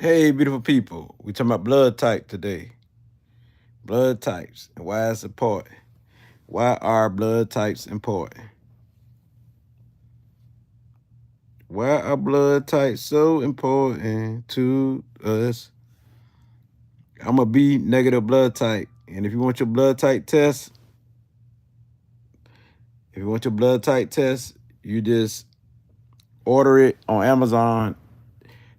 Hey, beautiful people. We talking about blood type today. Blood types and why it's important. Why are blood types important? Why are blood types so important to us? I'm a B negative blood type. And if you want your blood type test, you just order it on Amazon.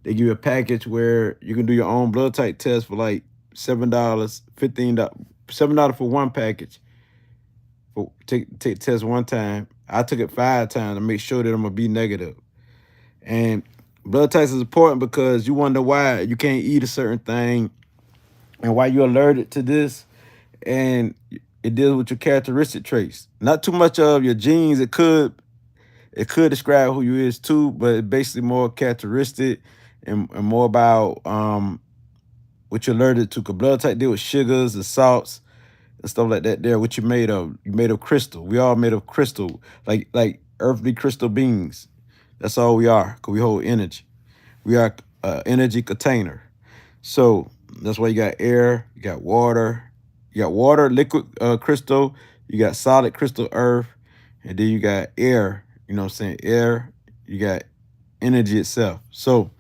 They give you a package where you can do your own blood type test for like $7, $15, $7 for one package. For take test one time. I took it 5 times to make sure that I'm gonna be negative. And blood types is important because you wonder why you can't eat a certain thing and why you're allergic to this. And it deals with your characteristic traits. Not too much of your genes. It could describe who you is too, but it's basically more characteristic and more about what you're allergic to. Cause blood type deal with sugars and salts and stuff like that. There, what you made of? You made of crystal. We all made of crystal, like earthly crystal beings. That's all we are. Cause we hold energy. We are energy container. So that's why you got air, you got water, liquid crystal, you got solid crystal earth, and then you got air. You know what I'm saying? Air. You got energy itself. So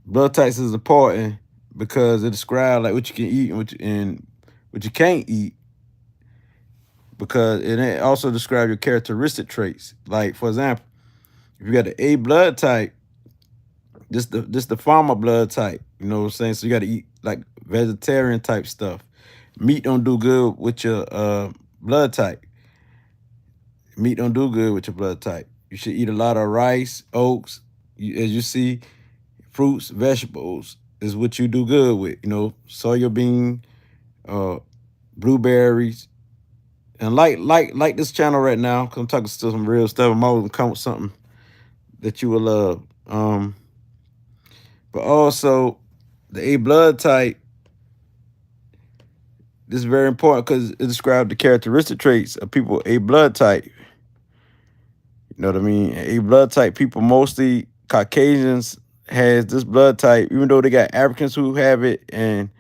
blood types is important because it describes like what you can eat and what you can't eat because it also describes your characteristic traits. Like for example, if you got the A blood type, this the farmer blood type. You know what I'm saying? So you got to eat like vegetarian type stuff. Meat don't do good with your blood type. Meat don't do good with your blood type. You should eat a lot of rice, oats. As you see, fruits, vegetables is what you do good with. You know, soya bean, uh, blueberries, and like this channel right now. Cause I'm talking still some real stuff. I'm always gonna come with something that you will love. But also the A blood type. This is very important because it describes the characteristic traits of people A blood type. You know what I mean? A blood type people, mostly Caucasians, has this blood type. Even though they got Africans who have it and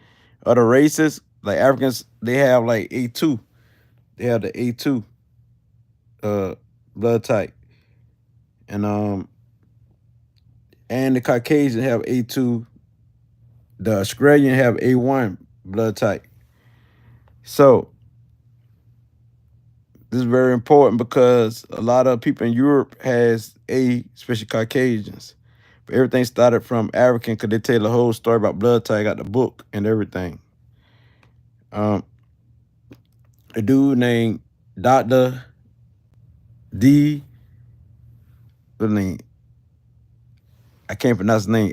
other races, like Africans, they have like A2. They have the A2 uh blood type, and the Caucasian have A2. The Australian have A1 blood type. So this is very important because a lot of people in Europe has A, especially Caucasians. But everything started from African because they tell the whole story about blood type. I got the book and everything. Um, a dude named Dr. D. What name? I can't pronounce his name.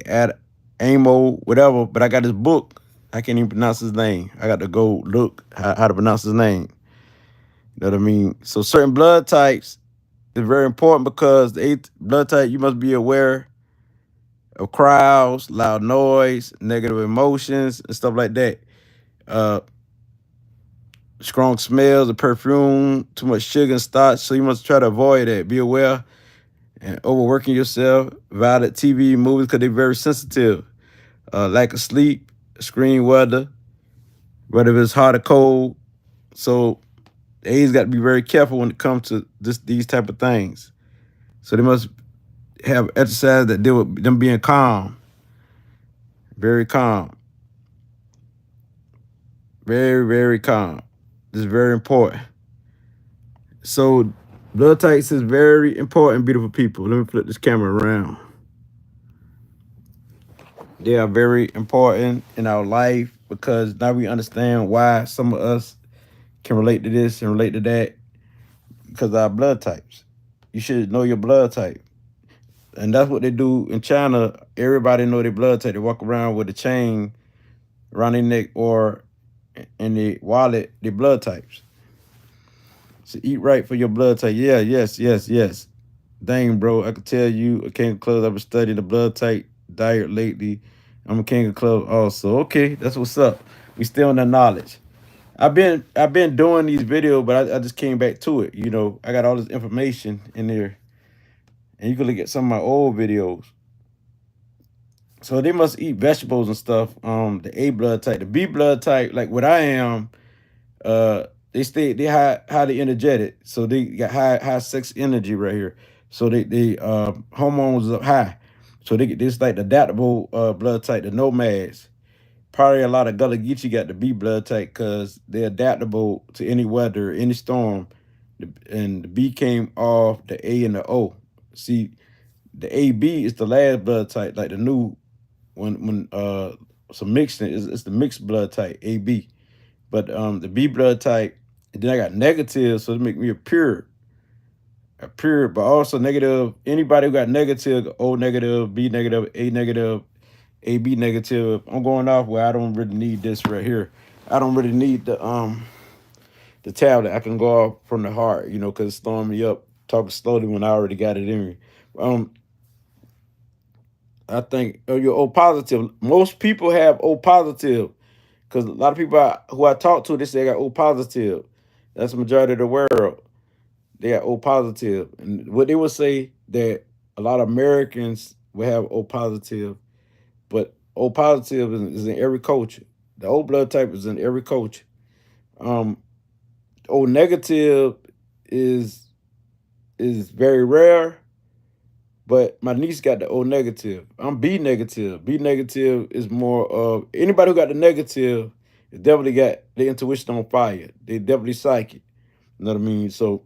Amo, whatever. But I got his book. I can't even pronounce his name. I got to go look how to pronounce his name. You know what I mean? So certain blood types is very important because the eighth blood type you must be aware of crowds, loud noise, negative emotions, and stuff like that. Uh, Strong smells of perfume, too much sugar and starch. So you must try to avoid that. Be aware and overworking yourself, violent TV, movies, because they're very sensitive. Lack of sleep, extreme weather, whether it's hot or cold. So the A's got to be very careful when it comes to these type of things. So they must have exercise that deal with them being calm, very calm, very, very calm. This is very important. So blood types is very important, beautiful people. Let me flip this camera around. They are very important in our life because now we understand why some of us can relate to this and relate to that because of our blood types. You should know your blood type. And that's what they do in China. Everybody know their blood type. They walk around with a chain around their neck or in the wallet, their blood types. So eat right for your blood type. Yeah, yes, yes, yes. Dang, bro, I could tell you a King of Clubs. I've been studying the blood type diet lately. I'm a King of Clubs also. Okay, that's what's up. We still in the knowledge. I've been doing these videos, but I just came back to it. You know, I got all this information in there, and you can look at some of my old videos. So they must eat vegetables and stuff. The A blood type, the B blood type, like what I am, they highly energetic. So they got high sex energy right here. So they hormones up high. So they get this like the adaptable blood type, the nomads. Probably a lot of Gullah Geechee got the B blood type because they're adaptable to any weather, any storm. And the B came off the A and the O. See, the AB is the last blood type, like the new when some mixing it's the mixed blood type AB. But the B blood type, and then I got negative, so it make me a pure, but also negative. Anybody who got negative, O negative, B negative, A negative, AB negative. I'm going off where I don't really need this right here. I don't really need the tablet. I can go off from the heart, because it's throwing me up talking slowly when I already got it in me. I think you're O positive. Most people have O positive because a lot of people who I talk to, they say they got O positive. That's the majority of the world. They got O positive, and what they would say that a lot of Americans will have O positive, but O positive is in every culture. The O blood type is in every culture. Um, O negative is is very rare, but my niece got the O negative. I'm B negative. B negative is more of anybody who got the negative is definitely got the intuition on fire. They definitely psychic. You know what I mean? So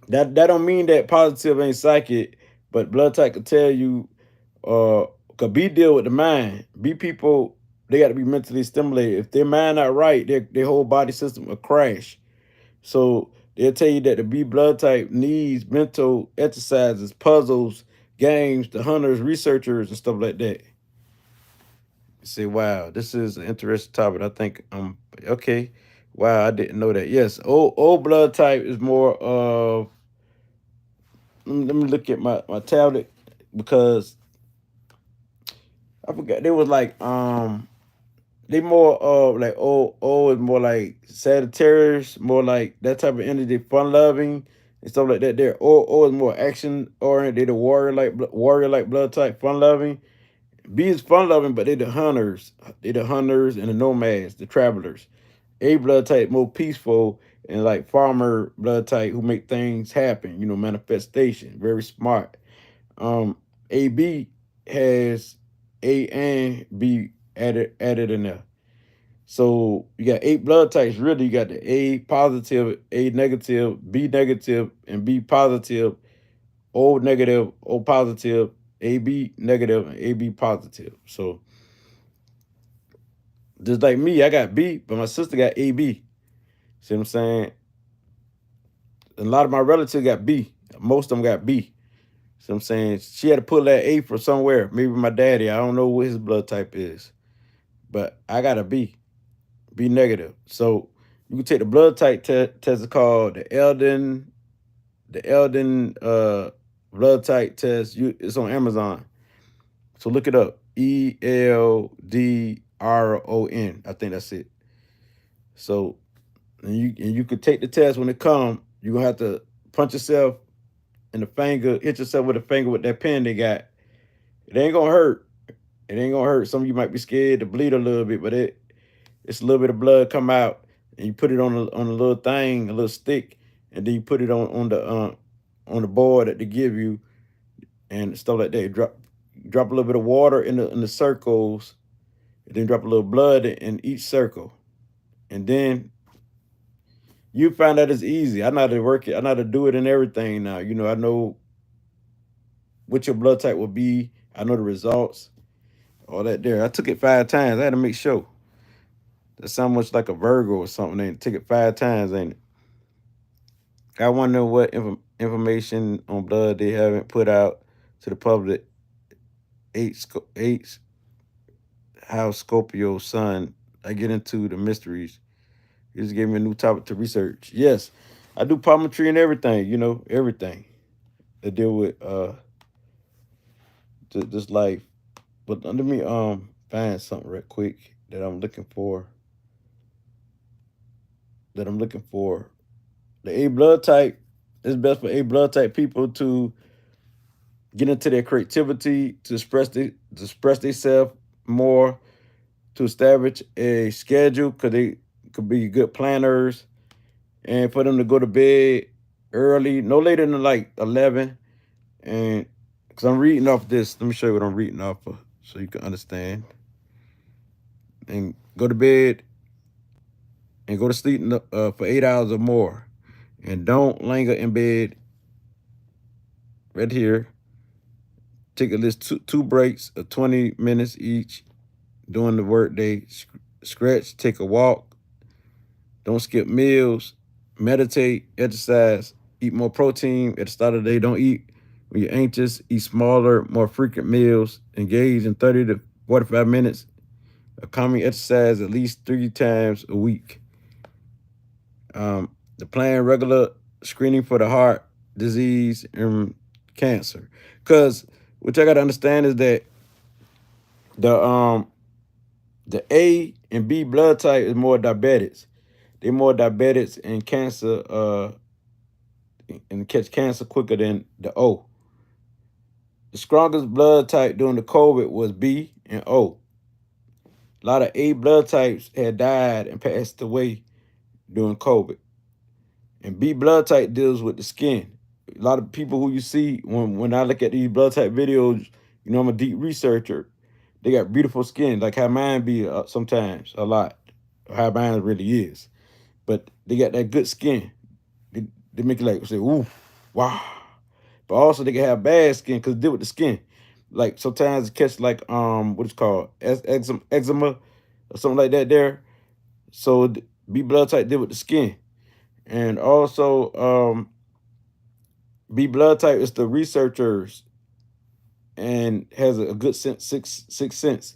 that don't mean that positive ain't psychic, but blood type could tell you cause B deal with the mind. B people, they gotta be mentally stimulated. If their mind not right, their whole body system will crash. So they'll tell you that the B blood type needs mental exercises, puzzles, games, the hunters, researchers, and stuff like that. You say, wow, this is an interesting topic. I think okay. Wow, I didn't know that. Yes, O blood type is more of let me look at my tablet because I forgot they was like they more like O is more like Sagittarius, more like that type of energy, fun loving and stuff like that. There, O is more action oriented. They the warrior like blood type, fun loving. B is fun loving, but they the hunters. They the hunters and the nomads, the travelers. A blood type more peaceful and like farmer blood type who make things happen. Manifestation, very smart. AB has A and B added in there. So you got 8 blood types. Really, you got the A positive, A negative, B negative, and B positive, O negative, O positive, AB negative, and AB positive. So just like me, I got B, but my sister got AB. See what I'm saying? And a lot of my relatives got B. Most of them got B. See what I'm saying? She had to pull that A from somewhere. Maybe my daddy. I don't know what his blood type is. But I got a B. B negative. So you can take the blood type test called the Eldon blood type test. It's on Amazon. So look it up. ELDRON. I think that's it. So and you could take the test when it comes. You're gonna have to punch yourself in the finger, hit yourself with a finger with that pen they got. It ain't gonna hurt. It ain't gonna hurt. Some of you might be scared to bleed a little bit, but it's a little bit of blood come out, and you put it on a little thing, a little stick, and then you put it on the board that they give you, and stuff like that. You drop a little bit of water in the circles, and then drop a little blood in each circle, and then you find out it's easy. I know how to work it. I know how to do it and everything now. I know what your blood type will be. I know the results, all that there. I took it 5 times. I had to make sure. That sounds much like a Virgo or something. Ain't it? Took it 5 times, ain't it? I wonder what information on blood they haven't put out to the public. Eight house Scorpio sun. I get into the mysteries. He just gave me a new topic to research. Yes, I do palmetry and everything. Everything to deal with this life. But let me find something real quick that I'm looking for. The A blood type is best for A blood type people to get into their creativity, to express themselves more, to establish a schedule, because they could be good planners, and for them to go to bed early, no later than like 11. And because I'm reading off this, let me show you what I'm reading off of so you can understand. And go to bed and go to sleep for 8 hours or more. And don't linger in bed right here. Take at least two breaks of 20 minutes each during the workday. Stretch, take a walk. Don't skip meals. Meditate, exercise, eat more protein at the start of the day. Don't eat when you're anxious. Eat smaller, more frequent meals. Engage in 30 to 45 minutes of calming exercise at least 3 times a week. The plan regular screening for the heart disease and cancer. Because what I got to understand is that the A and B blood type is more diabetics. They're more diabetics and cancer and catch cancer quicker than the O. The strongest blood type during the COVID was B and O. A lot of A blood types had died and passed away during COVID. And B blood type deals with the skin. A lot of people who you see when I look at these blood type videos, you know, I'm a deep researcher. They got beautiful skin, like how mine be sometimes, a lot, how mine really is. But they got that good skin. They make you like say, ooh, wow. But also they can have bad skin because deal with the skin. Like sometimes it catch like what it's called eczema or something like that there. So B blood type deal with the skin. And also B blood type is the researchers and has a good sixth sense.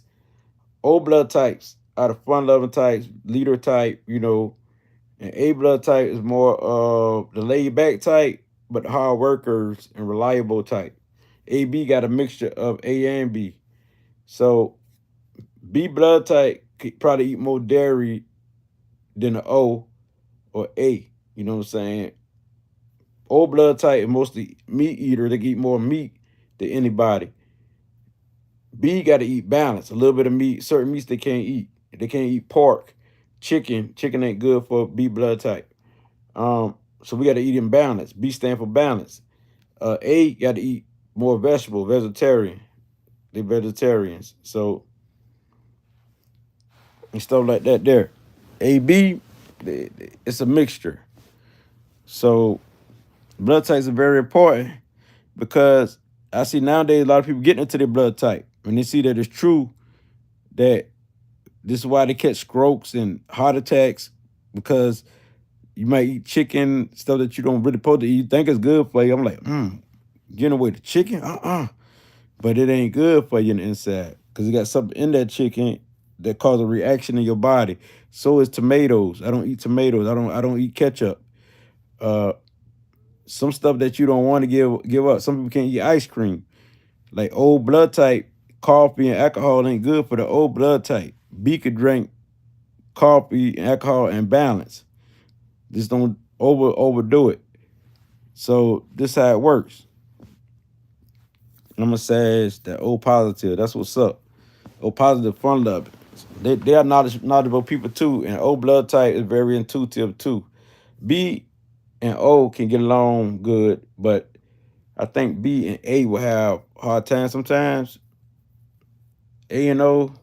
O blood types are the fun loving types, leader type, you know, and A blood type is more of the laid back type, but hard workers and reliable type. AB got a mixture of A and B. So B blood type could probably eat more dairy than the O or A. You know what I'm saying? O blood type is mostly meat eater. They can eat more meat than anybody. B got to eat balance. A little bit of meat. Certain meats they can't eat. They can't eat pork, chicken. Chicken ain't good for B blood type. So we got to eat in balance. B stand for balance. A got to eat more vegetable, vegetarian. They vegetarians. So and stuff like that there. AB, it's a mixture. So blood types are very important because I see nowadays a lot of people getting into their blood type. When they see that it's true that this is why they catch strokes and heart attacks, because you might eat chicken, stuff that you don't really supposed to eat. You think it's good for you. I'm like, getting away the chicken? But it ain't good for you in the inside because it got something in that chicken that cause a reaction in your body. So is tomatoes. I don't eat tomatoes. I don't eat ketchup. Some stuff that you don't want to give up. Some people can't eat ice cream. Like old blood type, coffee and alcohol ain't good for the old blood type. B could drink coffee and alcohol in balance. Just don't overdo it. So this how it works. I'm gonna say that O positive. That's what's up. O positive, fun loving. They are knowledgeable people too, and O blood type is very intuitive too. B and O can get along good, but I think B and A will have hard times sometimes. A and O,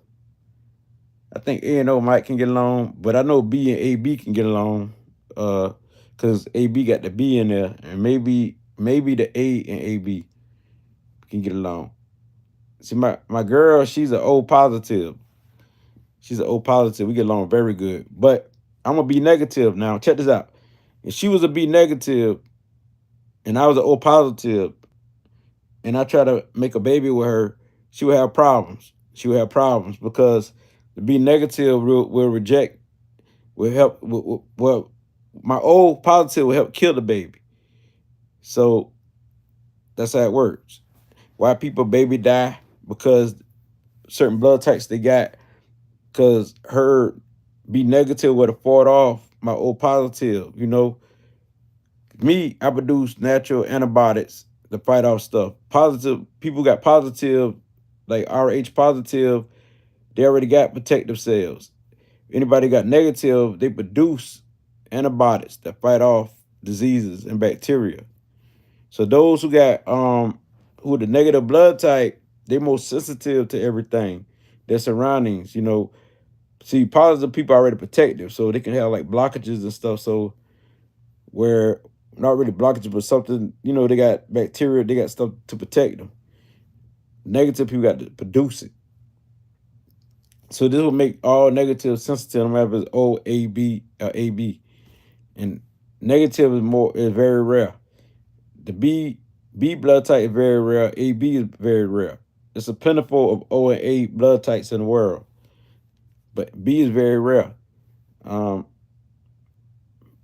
I think A and O might can get along, but I know B and AB can get along, because AB got the B in there, and maybe the A and AB can get along. See, my girl, she's an O positive. She's an O positive. We get along very good. But I'm gonna be negative now. Check this out. If she was a B negative and I was an O positive, and I try to make a baby with her, she would have problems. She would have problems because the B negative will reject, will help. Well, my O positive will help kill the baby. So that's how it works. Why people baby die? Because certain blood types they got, because her B negative would have fought off my O positive. You know, me, I produce natural antibiotics to fight off stuff. Positive people got positive, like RH positive, they already got protective cells. Anybody got negative, they produce antibodies that fight off diseases and bacteria. So those who the negative blood type, they're most sensitive to everything, their surroundings. See, positive people are already protective, so they can have like blockages and stuff. So where not really blockages, but something, they got bacteria, they got stuff to protect them. Negative people got to produce it. So this will make all negative sensitive, no matter if it's O, A, B, or AB. And negative is very rare. The B blood type is very rare. AB is very rare. It's a plentiful of O and A blood types in the world, but B is very rare. Um,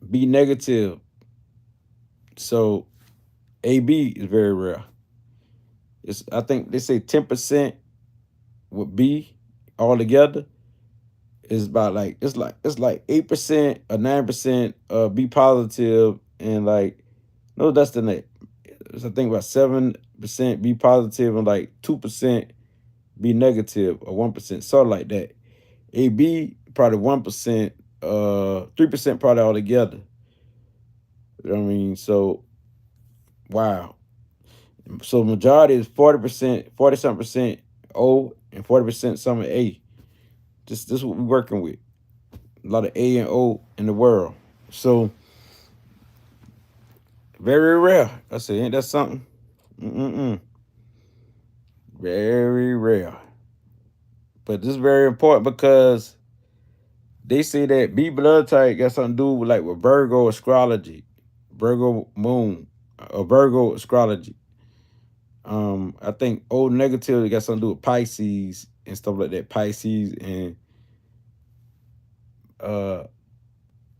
B negative, so AB is very rare. I think they say 10% with B altogether is about like it's like 8% or 9% B positive, and like no less than that. I think about 7% B positive and like 2% B negative or 1%, sort of like that. AB probably 1%, 3% probably altogether. You know what I mean? So wow. So majority is 40%, 40-something% O and 40% some A. This is what we're working with. A lot of A and O in the world. So very rare. I say, ain't that something? Mm-mm-mm. Very rare. But this is very important because they say that B blood type got something to do with Virgo astrology, Virgo moon, or Virgo astrology. I think O negative got something to do with Pisces and stuff like that. Pisces and uh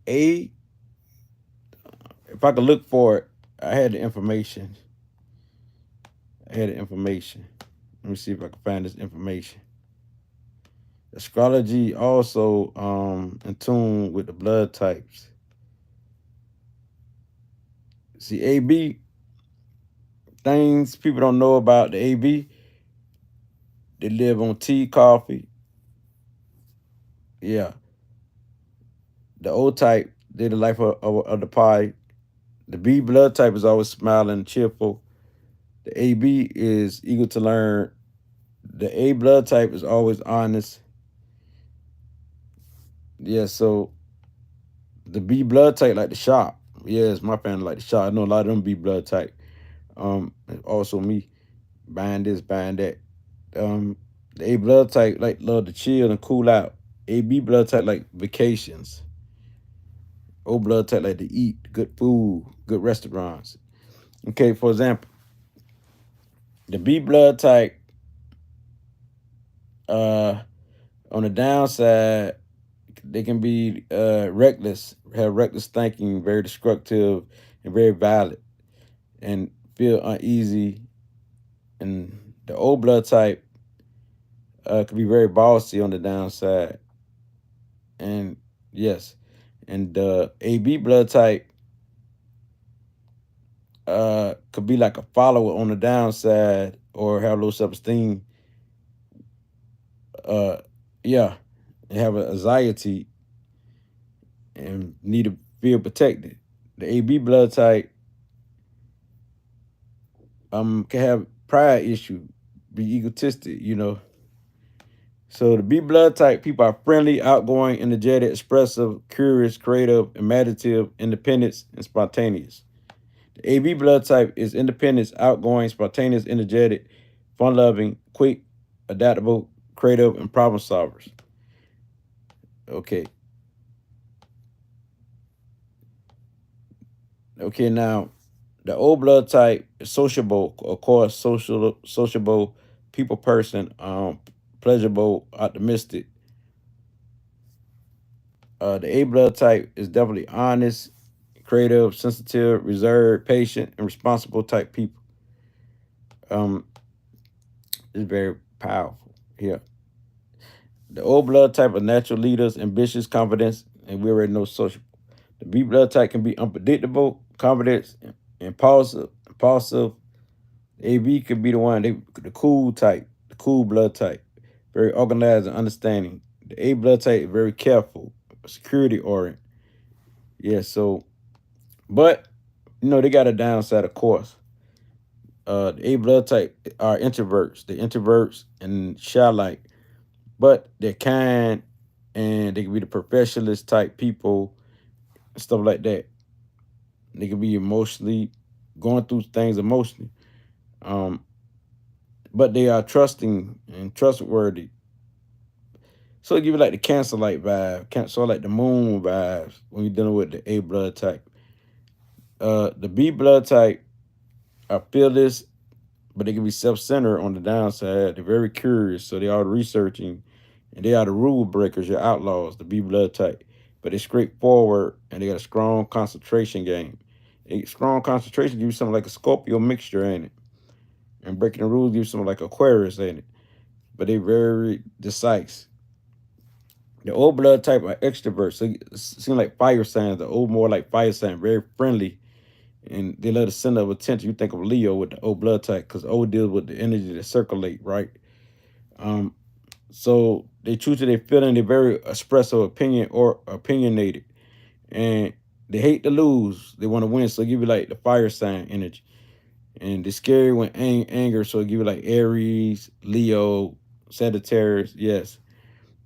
A. If I could look for it, I had the information. Let me see if I can find this information. Astrology also in tune with the blood types. See, AB, things people don't know about the AB, they live on tea, coffee. Yeah. The O type, they're the life of the pie. The B blood type is always smiling and cheerful. The AB is eager to learn. The A blood type is always honest. Yeah, so the B blood type like the shop. Yes, my family like the shop. I know a lot of them B blood type. Also me buying this, buying that. The A blood type like love to chill and cool out. AB blood type like vacations. O blood type like to eat, good food, good restaurants. Okay, for example, the B blood type, on the downside, they can be reckless, have reckless thinking, very destructive, and very violent, and feel uneasy. And the O blood type could be very bossy on the downside. And yes, and the AB blood type could be like a follower on the downside or have low self-esteem. Yeah, and have an anxiety and need to feel protected. The AB blood type can have pride issue, be egotistic. So the B blood type people are friendly, outgoing, energetic, expressive, curious, creative, imaginative, independent, and spontaneous. The AB blood type is independent, outgoing, spontaneous, energetic, fun-loving, quick, adaptable, creative, and problem solvers. Okay. Okay, now the O blood type is sociable, of course, sociable, people person, pleasurable, optimistic. The A blood type is definitely honest, creative, sensitive, reserved, patient, and responsible type people. It's very powerful here. The O blood type are natural leaders, ambitious, confidence, and we already know social. The B blood type can be unpredictable, confident, impulsive, AB could be the one, the cool type, the cool blood type, very organized and understanding. The A blood type, very careful, security oriented. Yeah, so, but, they got a downside, of course. The A blood type are introverts. They're introverts and shy-like, but they're kind, and they can be the professionalist type people, stuff like that. They can be emotionally going through things emotionally. Um, but they are trusting and trustworthy. So it give you like the Cancer like vibe, sort of like the moon vibes when you're dealing with the A blood type. The B blood type are fearless, but they can be self-centered on the downside. They're very curious, so they are researching, and they are the rule breakers, your outlaws, the B blood type. But they're straightforward, and they got a strong concentration game. A strong concentration gives you something like a Scorpio mixture, ain't it? And breaking the rules gives you something like Aquarius, ain't it? But they're very decisive. The old blood type are extroverts, so it seem like fire signs. The old more like fire sign, very friendly, and they love the center of attention. You think of Leo with the old blood type, because O deals with the energy that circulate, right? Um, so they true to their feeling. They're very expressive, opinionated, and they hate to lose. They want to win, so they give you like the fire sign energy. And they're scary when anger, so it give you like Aries, Leo, Sagittarius. Yes.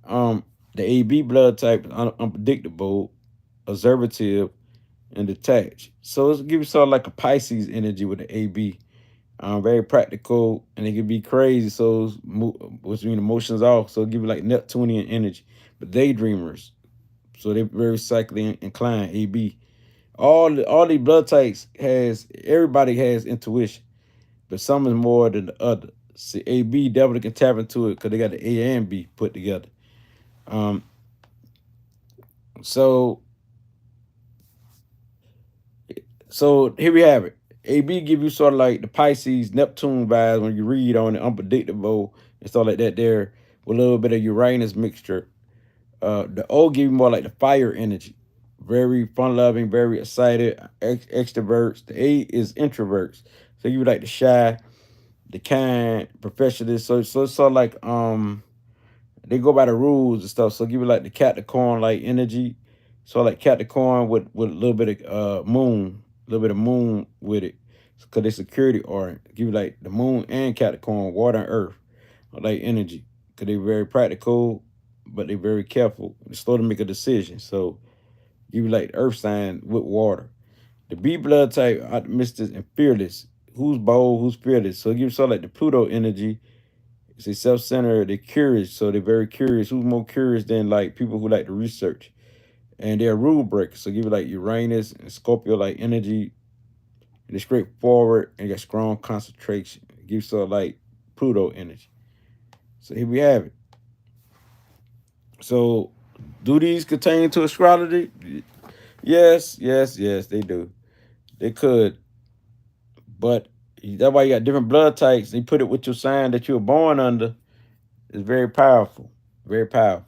Um, the AB blood type is unpredictable, observative, and detached. So it's give you sort of like a Pisces energy with the AB. Very practical, and it can be crazy. So which mean emotions off. So it give you like Neptunian energy, but daydreamers. So they're very psychically inclined. AB. All these blood types everybody has intuition, but some is more than the other. See, AB definitely can tap into it because they got the A and B put together. Um, so So here we have it. AB give you sort of like the Pisces, Neptune vibes when you read on it, unpredictable and stuff like that there with a little bit of Uranus mixture. The O give you more like the fire energy. Very fun loving, very excited, extroverts. The A is introverts. So you like the shy, the kind, perfectionist. So it's sort of like they go by the rules and stuff. So give you like the Capricorn like energy. So like Capricorn with a little bit of moon, a little bit of moon with it. Because they security oriented. Give you like the moon and Capricorn, water and earth, like energy. Because they're very practical, but they're very careful. They're slow to make a decision. So give you like the earth sign with water. The B blood type, optimistic and fearless. Who's bold, who's fearless. So give you sort of like the Pluto energy. It's self-centered, they're curious, so they're very curious. Who's more curious than like people who like to research? And they're rule breakers. So give you like Uranus and Scorpio like energy, and they're straightforward and got strong concentration. It gives sort of like Pluto energy. So here we have it. So do these pertain to astrology? Yes, yes, yes, they do. They could. But that's why you got different blood types. They put it with your sign that you were born under. It's very powerful. Very powerful.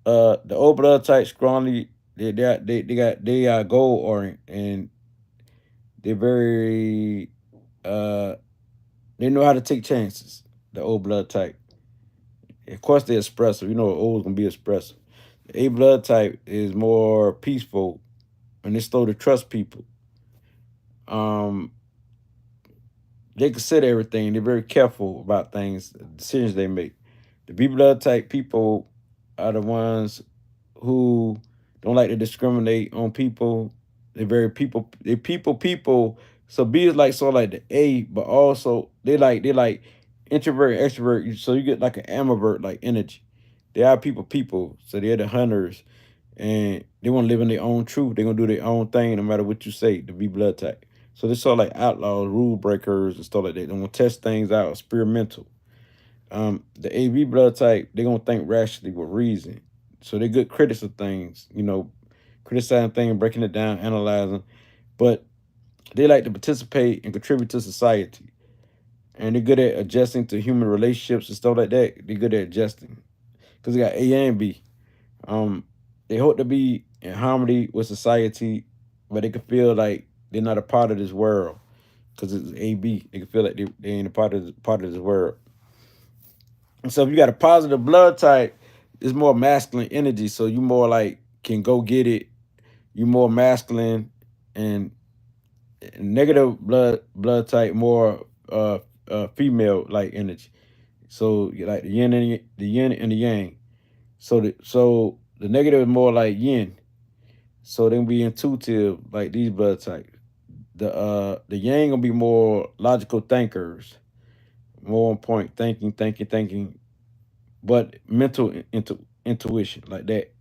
The O blood type strongly they are goal oriented, and they're very uh they know how to take chances. The O blood type. Of course they're expressive. You know O is gonna be expressive. The A blood type is more peaceful and they slow to trust people. Um they consider everything. They're very careful about things, decisions they make. The B blood type people are the ones who don't like to discriminate on people. They're very people. So B is like sort of like the A, but also they like introvert, extrovert. So you get like an ambivert like energy. They are people. So they're the hunters, and they want to live in their own truth. They're gonna do their own thing no matter what you say. The B blood type. So they're sort of like outlaws, rule breakers, and stuff like that. They want to test things out, experimental. The AB blood type, they're gonna think rationally with reason. So they're good critics of things, criticizing things, breaking it down, analyzing. But they like to participate and contribute to society. And they're good at adjusting to human relationships and stuff like that. They're good at adjusting. Because they got A and B. Um, they hope to be in harmony with society, but they can feel like they're not a part of this world. because it's AB. They can feel like they ain't a part of this world. And so if you got a positive blood type, it's more masculine energy. So you more like can go get it. You more masculine, and negative blood type more female like energy. So you like the yin and the yang. So the negative is more like yin. So they can be intuitive like these blood types. The yang gonna be more logical thinkers, more on point, thinking, but mental intuition like that.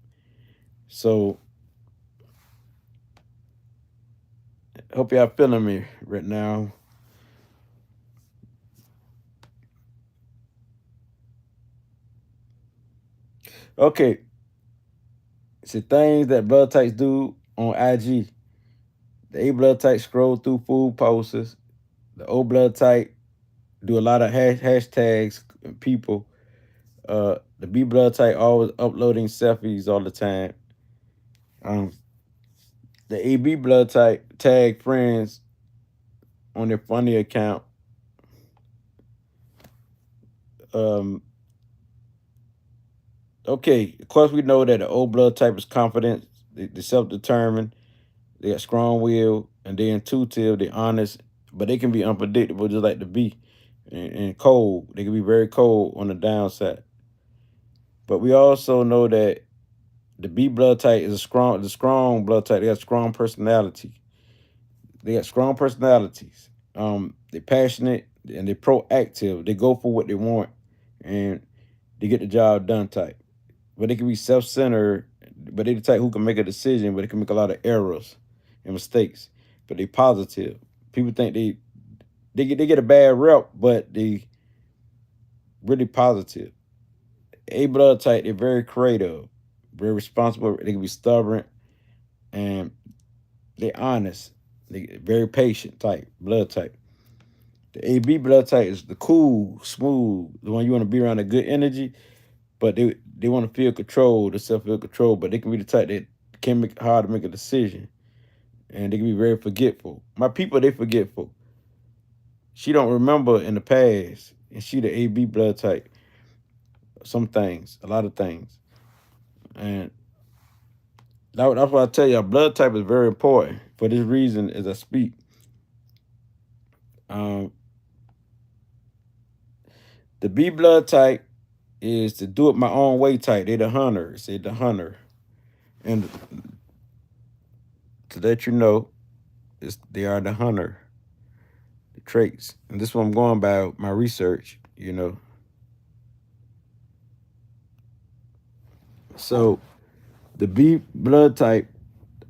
So hope y'all feeling me right now. Okay, so things that blood types do on IG. The A blood type scroll through food posters. The O blood type do a lot of hashtags and people. The B blood type always uploading selfies all the time. Um, the AB blood type tag friends on their funny account. Um, okay, of course we know that the O blood type is confident, they self-determined, they got strong will, and they're intuitive, they're honest, but they can be unpredictable just like the B, and cold. They can be very cold on the downside. But we also know that the B blood type is the strong blood type. They have strong personality. They got strong personalities. They're passionate and they're proactive. They go for what they want, and they get the job done type. But they can be self-centered, but they the type who can make a decision, but they can make a lot of errors and mistakes. But they positive. People think they get a bad rep, but they really positive. A blood type, they're very creative, very responsible. They can be stubborn and they honest. They very patient type, blood type. The AB blood type is the cool, smooth, the one you want to be around, a good energy, but they want to feel control, the self feel control, but they can be the type that can make it hard to make a decision. And they can be very forgetful. My people, they forgetful. She don't remember in the past. And she the AB blood type. Some things, a lot of things. And that's why I tell you, blood type is very important. For this reason, as I speak, um, the B blood type is to do it my own way type. They the hunters. They the hunter. And to let you know, they are the hunter, the traits. And this is what I'm going by my research. So the B blood type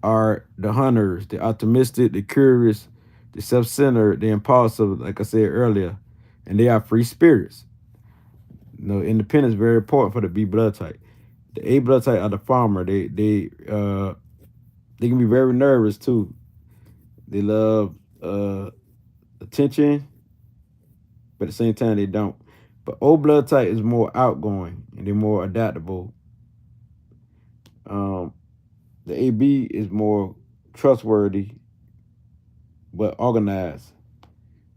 are the hunters, the optimistic, the curious, the self-centered, the impulsive, like I said earlier. And they are free spirits. Independence is very important for the B blood type. The A blood type are the farmer. They can be very nervous too. They love attention, but at the same time they don't. But O blood type is more outgoing and they're more adaptable. Um, the AB is more trustworthy but organized.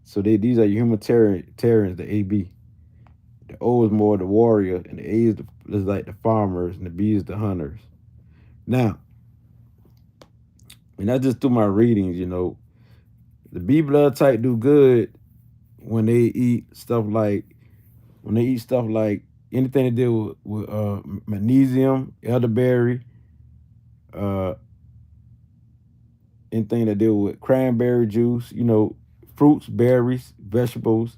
So these are humanitarians, the AB. The O is more the warrior, and the A is like the farmers, and the B is the hunters. Now, and I just do my readings. The B blood type do good when they eat stuff like anything to do with magnesium, elderberry, uh, anything to do with cranberry juice, fruits, berries, vegetables,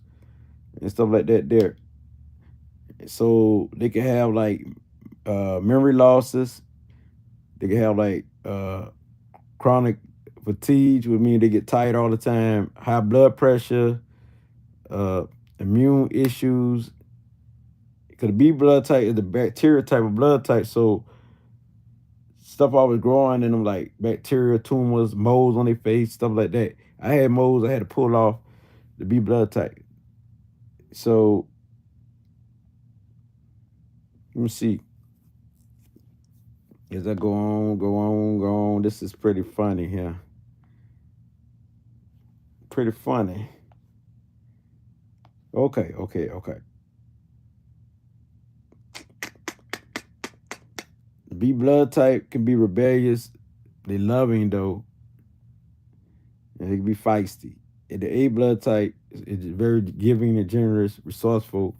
and stuff like that there. So they can have like memory losses. They can have like chronic fatigue, which means they get tired all the time, high blood pressure, uh, immune issues. Because the B blood type is the bacteria type of blood type, so stuff always growing in them like bacteria, tumors, moles on their face, stuff like that. I had moles I had to pull off the B blood type. So let me see. As I go on, go on, go on. This is pretty funny here. pretty funny. Okay. The B blood type can be rebellious. They loving though, and they can be feisty. And the A blood type is very giving and generous, resourceful.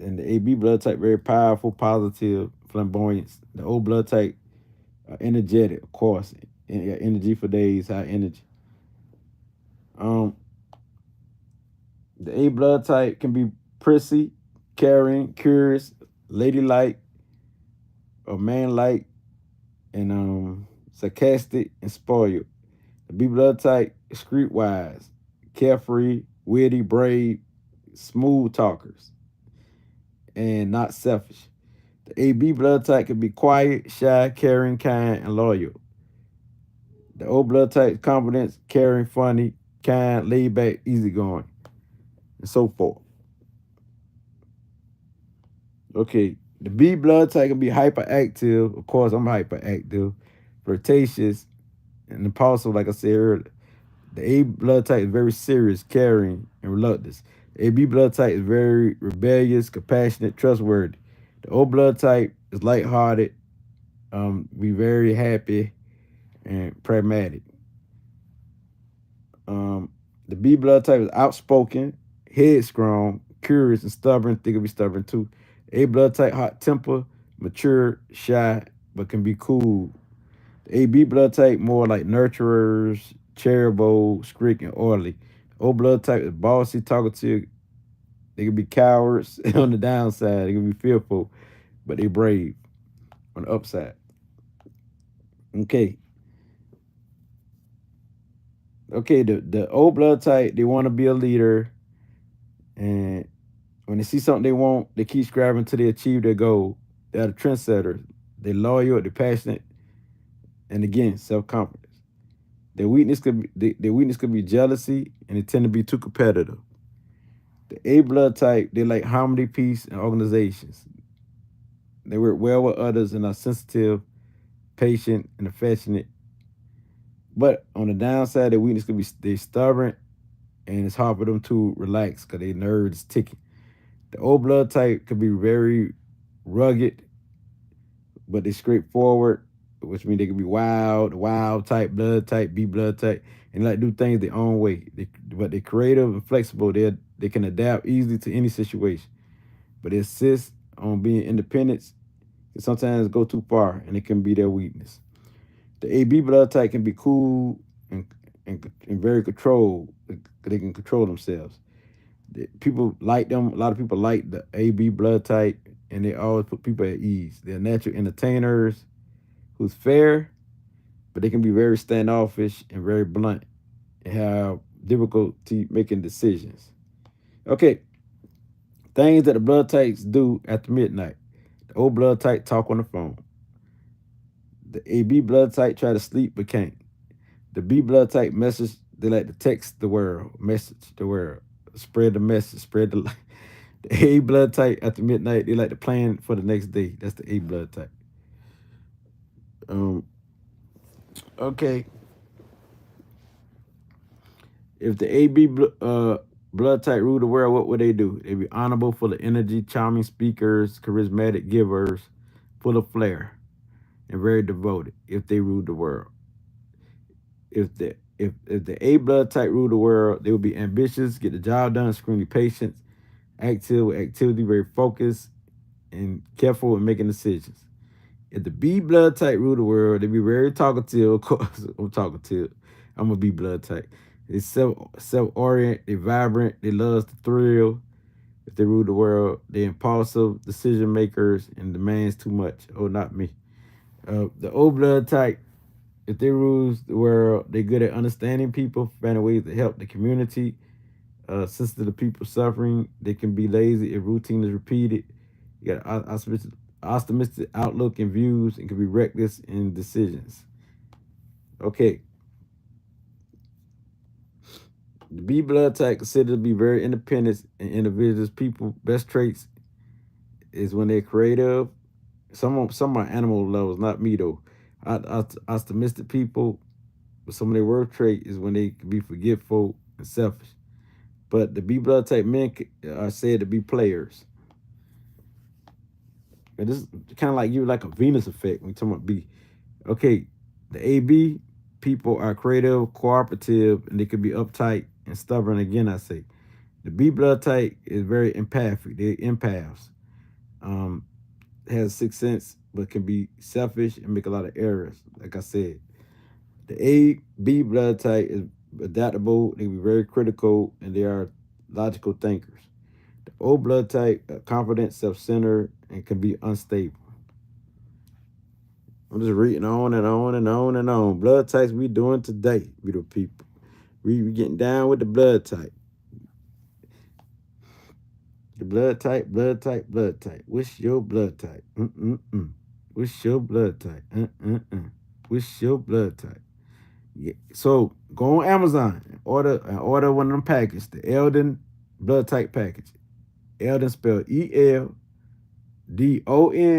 And the AB blood type very powerful, positive, flamboyant. The O blood type energetic, of course, energy for days, high energy. The A blood type can be prissy, caring, curious, ladylike, or manlike, and sarcastic and spoiled. The B blood type is streetwise, carefree, witty, brave, smooth talkers, and not selfish. The AB blood type can be quiet, shy, caring, kind, and loyal. The O blood type is confident, caring, funny, kind, laid back, easygoing, and so forth. Okay, the B blood type can be hyperactive. Of course, I'm hyperactive, flirtatious, and impulsive, like I said earlier. The A blood type is very serious, caring, and reluctant. The AB blood type is very rebellious, compassionate, trustworthy. The O blood type is lighthearted, be very happy, and pragmatic. The B blood type is outspoken, headstrong, curious, and stubborn. They can be stubborn too. A blood type, hot temper, mature, shy, but can be cool. The AB blood type, more like nurturers, charitable, strict, and orderly. O blood type is bossy, talkative. They can be cowards on the downside. They can be fearful, but they brave on the upside. Okay. The O blood type, they want to be a leader, and when they see something they want, they keep striving until they achieve their goal. They're the trendsetters. They're loyal, they're passionate, and again, self-confidence. Their weakness could be jealousy, and they tend to be too competitive. The A blood type, they like harmony, peace, and organizations. They work well with others and are sensitive, patient, and affectionate. But on the downside, their weakness could be they stubborn, and it's hard for them to relax because their nerves ticking. The O blood type could be very rugged, but they're straightforward, which means they can be wild type, blood type, B blood type, and like do things their own way. But they're creative and flexible. They can adapt easily to any situation. But they insist on being independent. They sometimes go too far, and it can be their weakness. The AB blood type can be cool and very controlled. They can control themselves. People like them. A lot of people like the AB blood type, and they always put people at ease. They're natural entertainers who's fair, but they can be very standoffish and very blunt and have difficulty making decisions. Okay, things that the blood types do after midnight. The O blood type talk on the phone. The AB blood type try to sleep but can't. The B blood type message, they like to text the world, message the world, spread the message, spread the light. The A blood type after midnight, they like to plan for the next day. That's the A blood type. Okay. If the AB blood type rule the world, what would they do? They'd be honorable, full of energy, charming speakers, charismatic givers, full of flair, and very devoted if they ruled the world. If the A blood type ruled the world, they would be ambitious, get the job done, extremely patient, active with activity, very focused, and careful in making decisions. If the B blood type rule the world, they'd be very talkative. Of course, I'm talkative. I'm a B blood type. They self-orient, they vibrant, they love the thrill. If they rule the world, they impulsive, decision makers, and demands too much. Oh, not me. The O blood type, if they rule the world, they're good at understanding people, finding ways to help the community, sensitive to people suffering. They can be lazy if routine is repeated. You got optimistic outlook and views, and can be reckless in decisions. Okay. The B blood type considered to be very independent and individuals. People best traits is when they're creative. Some are animal levels, not me though. Optimistic people, But some of their worst trait is when they can be forgetful and selfish. But the B blood type men are said to be players. And this is kind of like you like a Venus effect when you talk about B. Okay, the AB people are creative, cooperative, and they can be uptight and stubborn. Again, I say the B blood type is very empathic. They're empaths. Um, has sixth sense, but can be selfish and make a lot of errors. Like I said, the AB blood type is adaptable. They can be very critical, and they are logical thinkers. The O blood type, confident, self-centered, and can be unstable. I'm just reading on and on and on and on. Blood types we doing today, beautiful people. We getting down with the blood type. The blood type, blood type, blood type. What's your blood type? What's your blood type? What's your blood type? Yeah. So go on Amazon and order one of them packages, the Eldon blood type package. Eldon spelled ELDON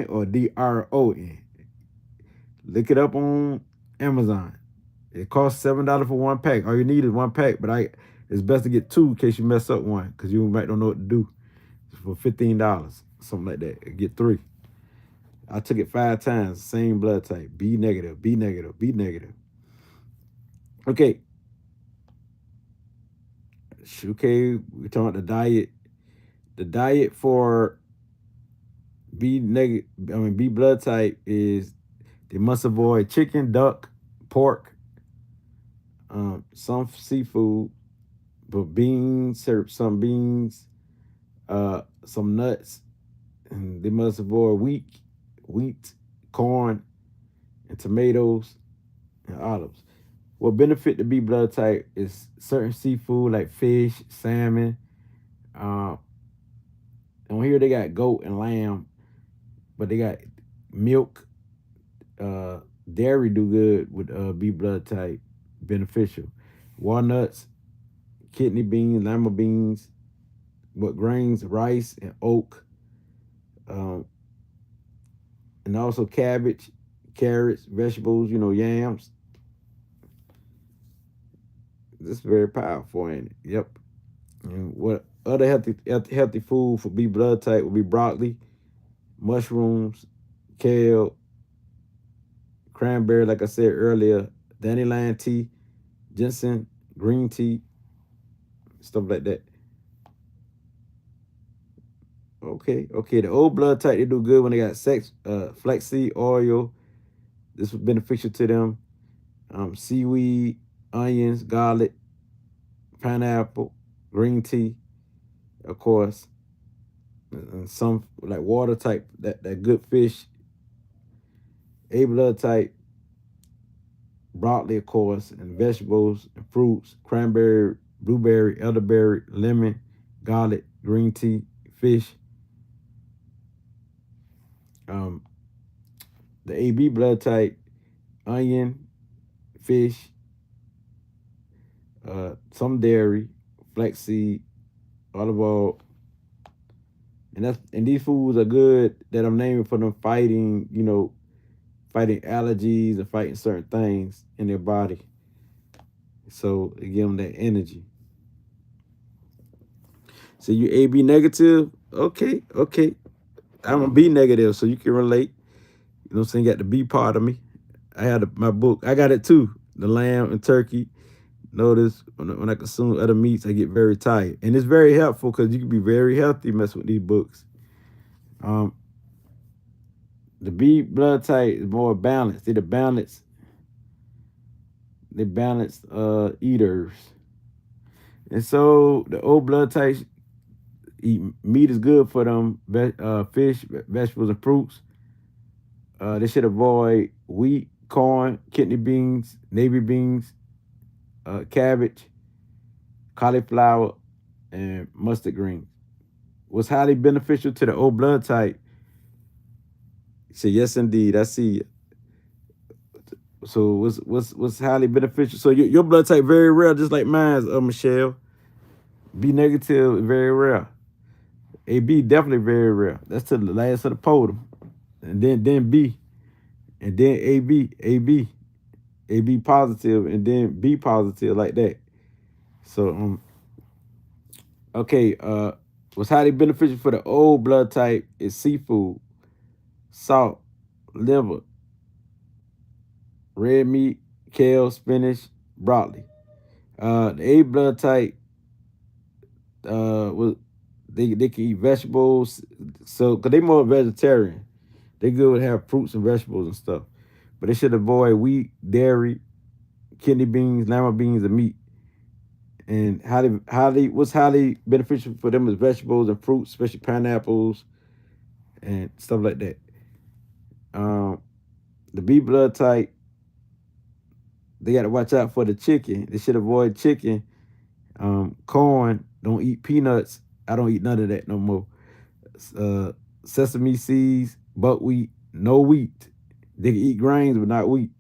or DRON. Look it up on Amazon. It costs $7 for one pack. All you need is one pack, but it's best to get two in case you mess up one, because you might don't know what to do. It's for $15, something like that. Get three. I took it 5 times, same blood type. B negative, B negative, B negative. Okay. Okay, we're talking about the diet. The diet for B blood type is they must avoid chicken, duck, pork, some seafood, but beans, some beans, some nuts, and they must avoid wheat, corn, and tomatoes and olives. What benefit the B blood type is certain seafood like fish, salmon. And here they got goat and lamb, but they got milk. Dairy do good with B blood type, beneficial. Walnuts, kidney beans, lima beans, what grains, rice and oat, and also cabbage, carrots, vegetables, yams. This is very powerful, ain't it? Yep. And what other healthy food for B blood type would be broccoli, mushrooms, kale, cranberry, like I said earlier, dandelion tea, ginseng, green tea, stuff like that. Okay. The old blood type, they do good when they got flaxseed oil. This was beneficial to them. Seaweed, onions, garlic, pineapple, green tea, of course, and some like water type, that good fish. A blood type, broccoli, of course, and vegetables and fruits, cranberry, blueberry, elderberry, lemon, garlic, green tea, fish. The AB blood type, onion, fish, some dairy, flaxseed, olive oil, and these foods are good that I'm naming for them fighting allergies and fighting certain things in their body. So it give them that energy. So you AB negative, okay. I'm a B negative, so you can relate. You know what I'm saying? Got the B part of me. I had my book. I got it too. The lamb and turkey. Notice when I consume other meats, I get very tired. And it's very helpful because you can be very healthy messing with these books. The B blood type is more balanced. They're balanced eaters. And so the O blood types eat meat is good for them. Fish, vegetables, and fruits. They should avoid wheat, corn, kidney beans, navy beans, cabbage, cauliflower, and mustard greens. What's highly beneficial to the O blood type? Say yes, indeed. I see you. So what's highly beneficial? So your blood type very rare, just like mine, Michelle. B negative, very rare. AB definitely very rare. That's to the last of the podium, and then B, and then AB. AB positive, and then B positive like that. So okay, what's highly beneficial for the O blood type is seafood, salt, liver, red meat, kale, spinach, broccoli. The A blood type, well, they can eat vegetables, so because they more vegetarian, they good with have fruits and vegetables and stuff, but they should avoid wheat, dairy, kidney beans, lima beans, and meat. And what's highly beneficial for them is vegetables and fruits, especially pineapples and stuff like that. Um, the B blood type, they got to watch out for the chicken. They should avoid chicken, corn. Don't eat peanuts. I don't eat none of that no more. Uh, Sesame seeds, buckwheat, no wheat. They can eat grains, but not wheat.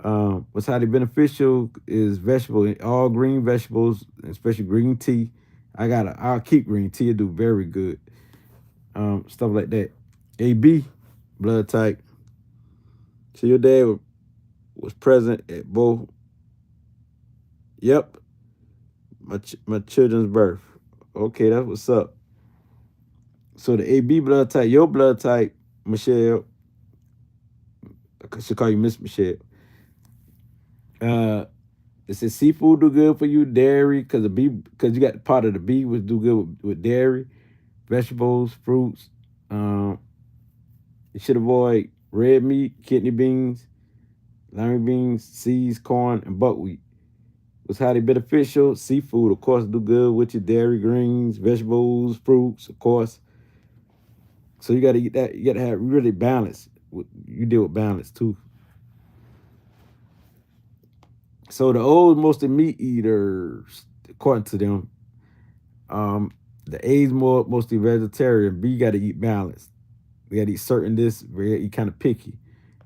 What's highly beneficial is vegetable, all green vegetables, especially green tea. I'll keep green tea. It do very good. Stuff like that. AB blood type. So your dad was present at both. Yep, my children's birth. Okay, that's what's up. So the AB blood type, your blood type, Michelle. I should call you Miss Michelle. Uh, it says seafood do good for you, dairy, because you got part of the B which do good with dairy, vegetables, fruits. Um, you should avoid red meat, kidney beans, lima beans, seeds, corn, and buckwheat. Was highly beneficial. Seafood, of course, do good with your dairy, greens, vegetables, fruits, of course. So you got to eat that. You got to have really balance. You deal with balance too. So the old mostly meat eaters, according to them. The A's mostly vegetarian. B got to eat balanced. We got to eat certain this. We got to eat kind of picky.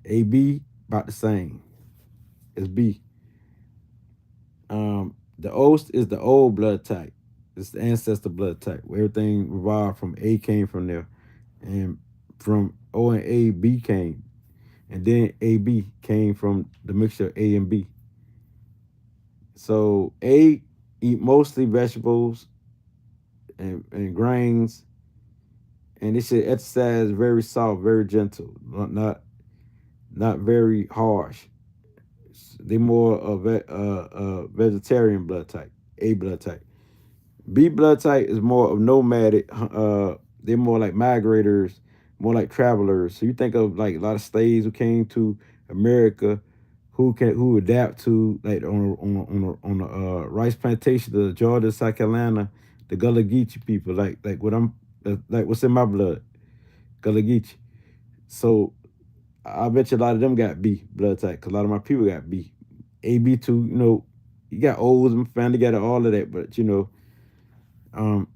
A B about the same as B. The O is the old blood type. It's the ancestor blood type. Where everything revolved from A came from there, and from O and A, B came, and then AB came from the mixture of A and B. So A eat mostly vegetables and grains, and they should exercise very soft, very gentle, not very harsh. They more of a vegetarian blood type, A blood type. B blood type is more of nomadic. They're more like migrators, more like travelers. So you think of like a lot of slaves who came to America, who adapt to like on a rice plantation of Georgia, South Carolina, the Gullah Geechee people, like like what's in my blood, Gullah Geechee. So I bet you a lot of them got B blood type because a lot of my people got B. AB too, you got O's and family got all of that, but um,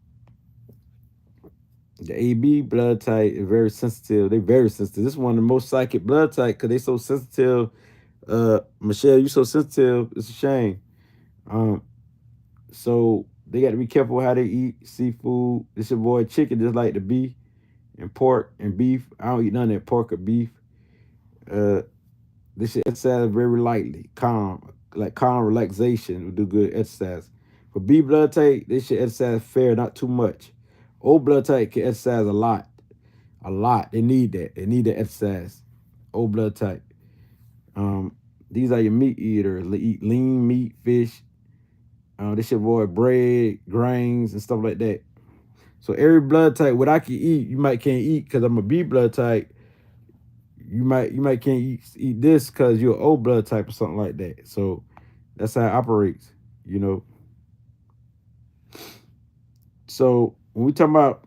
the AB blood type is very sensitive. They very sensitive. This is one of the most psychic blood type because they so sensitive. Michelle, you so sensitive. It's a shame. Um, so they got to be careful how they eat seafood. They should avoid chicken just like the B and pork and beef. I don't eat none of that pork or beef. Uh, they should exercise very lightly, calm relaxation will do good exercise. For B blood type, they should exercise fair, not too much. O blood type can exercise a lot. A lot. They need that. They need the exercise. O blood type. Um, these are your meat eaters. They eat lean meat, fish. They should avoid bread, grains, and stuff like that. So every blood type, what I can eat, you might can't eat because I'm a B blood type. You might can't eat this because you're an O blood type or something like that. So that's how it operates, you know. So when we talk about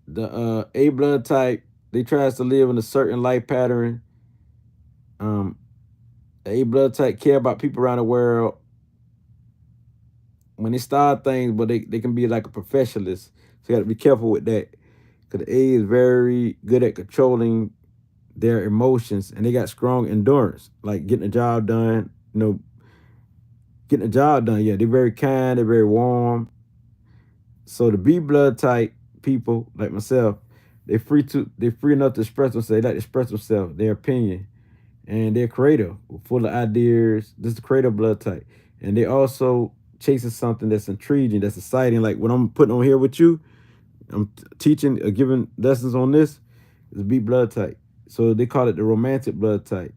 the A blood type, they tries to live in a certain life pattern. Um, A blood type care about people around the world. When they start things, but they can be like a professionalist. So you got to be careful with that. Because the A is very good at controlling their emotions and they got strong endurance, like getting a job done, getting a job done. Yeah, they're very kind, they're very warm. So the B blood type people, like myself, they're free enough to express themselves. They like to express themselves, their opinion. and they're creative, full of ideas. This is the creative blood type, and they also chasing something that's intriguing, that's exciting. Like what I'm putting on here with you, I'm teaching, giving lessons on this. Is B blood type, so they call it the romantic blood type.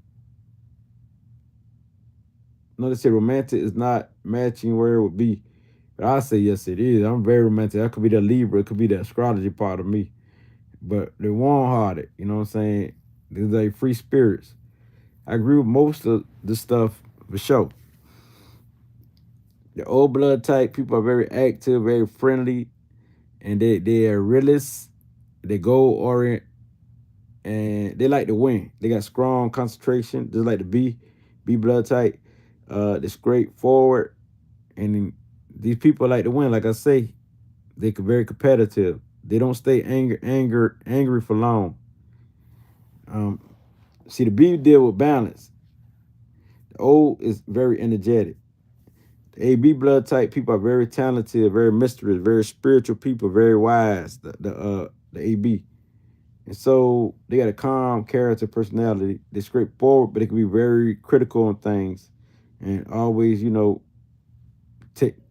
Notice say romantic is not matching where it would be, but I say yes, it is. I'm very romantic. That could be the Libra, it could be the astrology part of me, but they're warm-hearted. You know what I'm saying? They're like free spirits. I agree with most of the stuff for sure. The old blood type people are very active, very friendly, and they are realists. They goal oriented, and they like to win. They got strong concentration, just like the B blood type. They're straightforward, and these people like to win. Like I say, they're very competitive. They don't stay angry for long. Um, See, the B deal with balance. The O is very energetic. The AB blood type people are very talented, very mysterious, very spiritual people, very wise. The AB, and so they got a calm character, personality. They're straightforward, but they can be very critical on things, and always,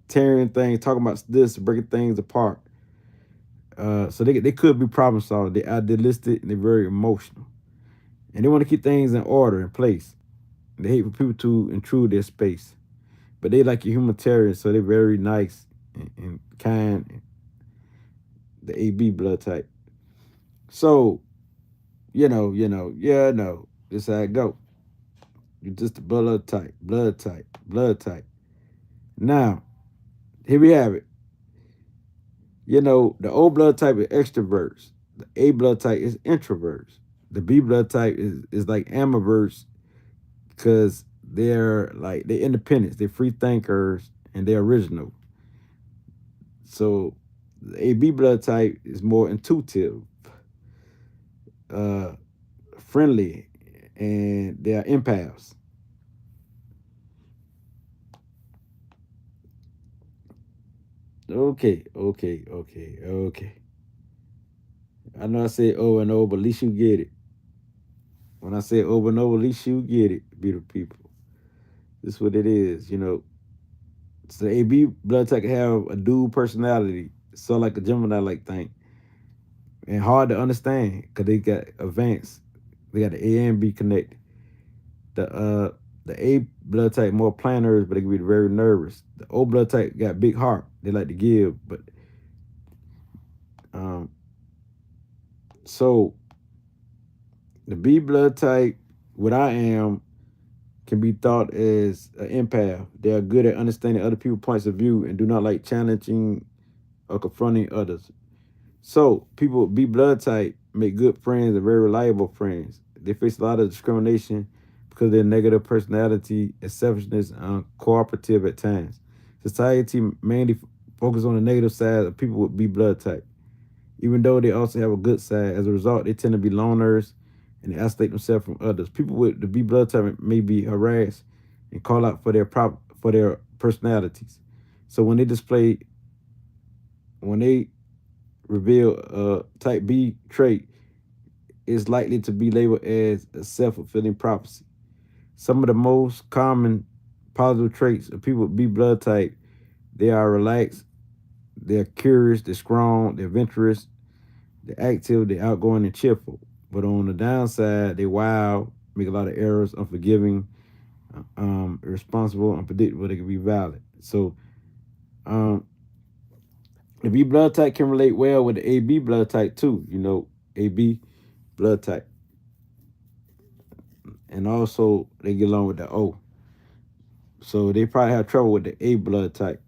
tearing things, talking about this, breaking things apart. So they could be problem solvers. They're idealistic and they're very emotional, and they want to keep things in order, in place. They hate for people to intrude their space, but they like a humanitarian, so they're very nice and kind. The AB blood type. So yeah, no, this how it go. You just a blood type. Now, here we have it. The O blood type is extroverts. The A blood type is introverts. The B blood type is like ambiverts because they're independent, they're free thinkers, and they're original. So the AB blood type is more intuitive, uh, friendly, and they are empaths. Okay. I know I say over and over, but at least you get it. When I say over and over, at least you get it, beautiful people. This is what it is, So the AB blood type can have a dual personality, so like a Gemini like thing, and hard to understand because they got advanced. They got the A and B connected. The A blood type more planners, but they can be very nervous. The O blood type got big heart. They like to give, but um, so the B blood type, what I am, can be thought as an empath. They are good at understanding other people's points of view and do not like challenging or confronting others. So people with B blood type make good friends and very reliable friends. They face a lot of discrimination because of their negative personality and selfishness and cooperative at times. Society mainly focus on the negative side of people with B blood type, even though they also have a good side. As a result, they tend to be loners and they isolate themselves from others. People with the B blood type may be harassed and call out for their personalities. So when they reveal a type B trait, is likely to be labeled as a self-fulfilling prophecy. Some of the most common positive traits of people with B blood type, they are relaxed, they're curious, they're strong, they're adventurous, they're active, they're outgoing and cheerful. But on the downside, they wild, make a lot of errors, unforgiving, irresponsible, unpredictable. They can be violent. So um, the B blood type can relate well with the AB blood type too. AB blood type, and also they get along with the O. So they probably have trouble with the A blood type.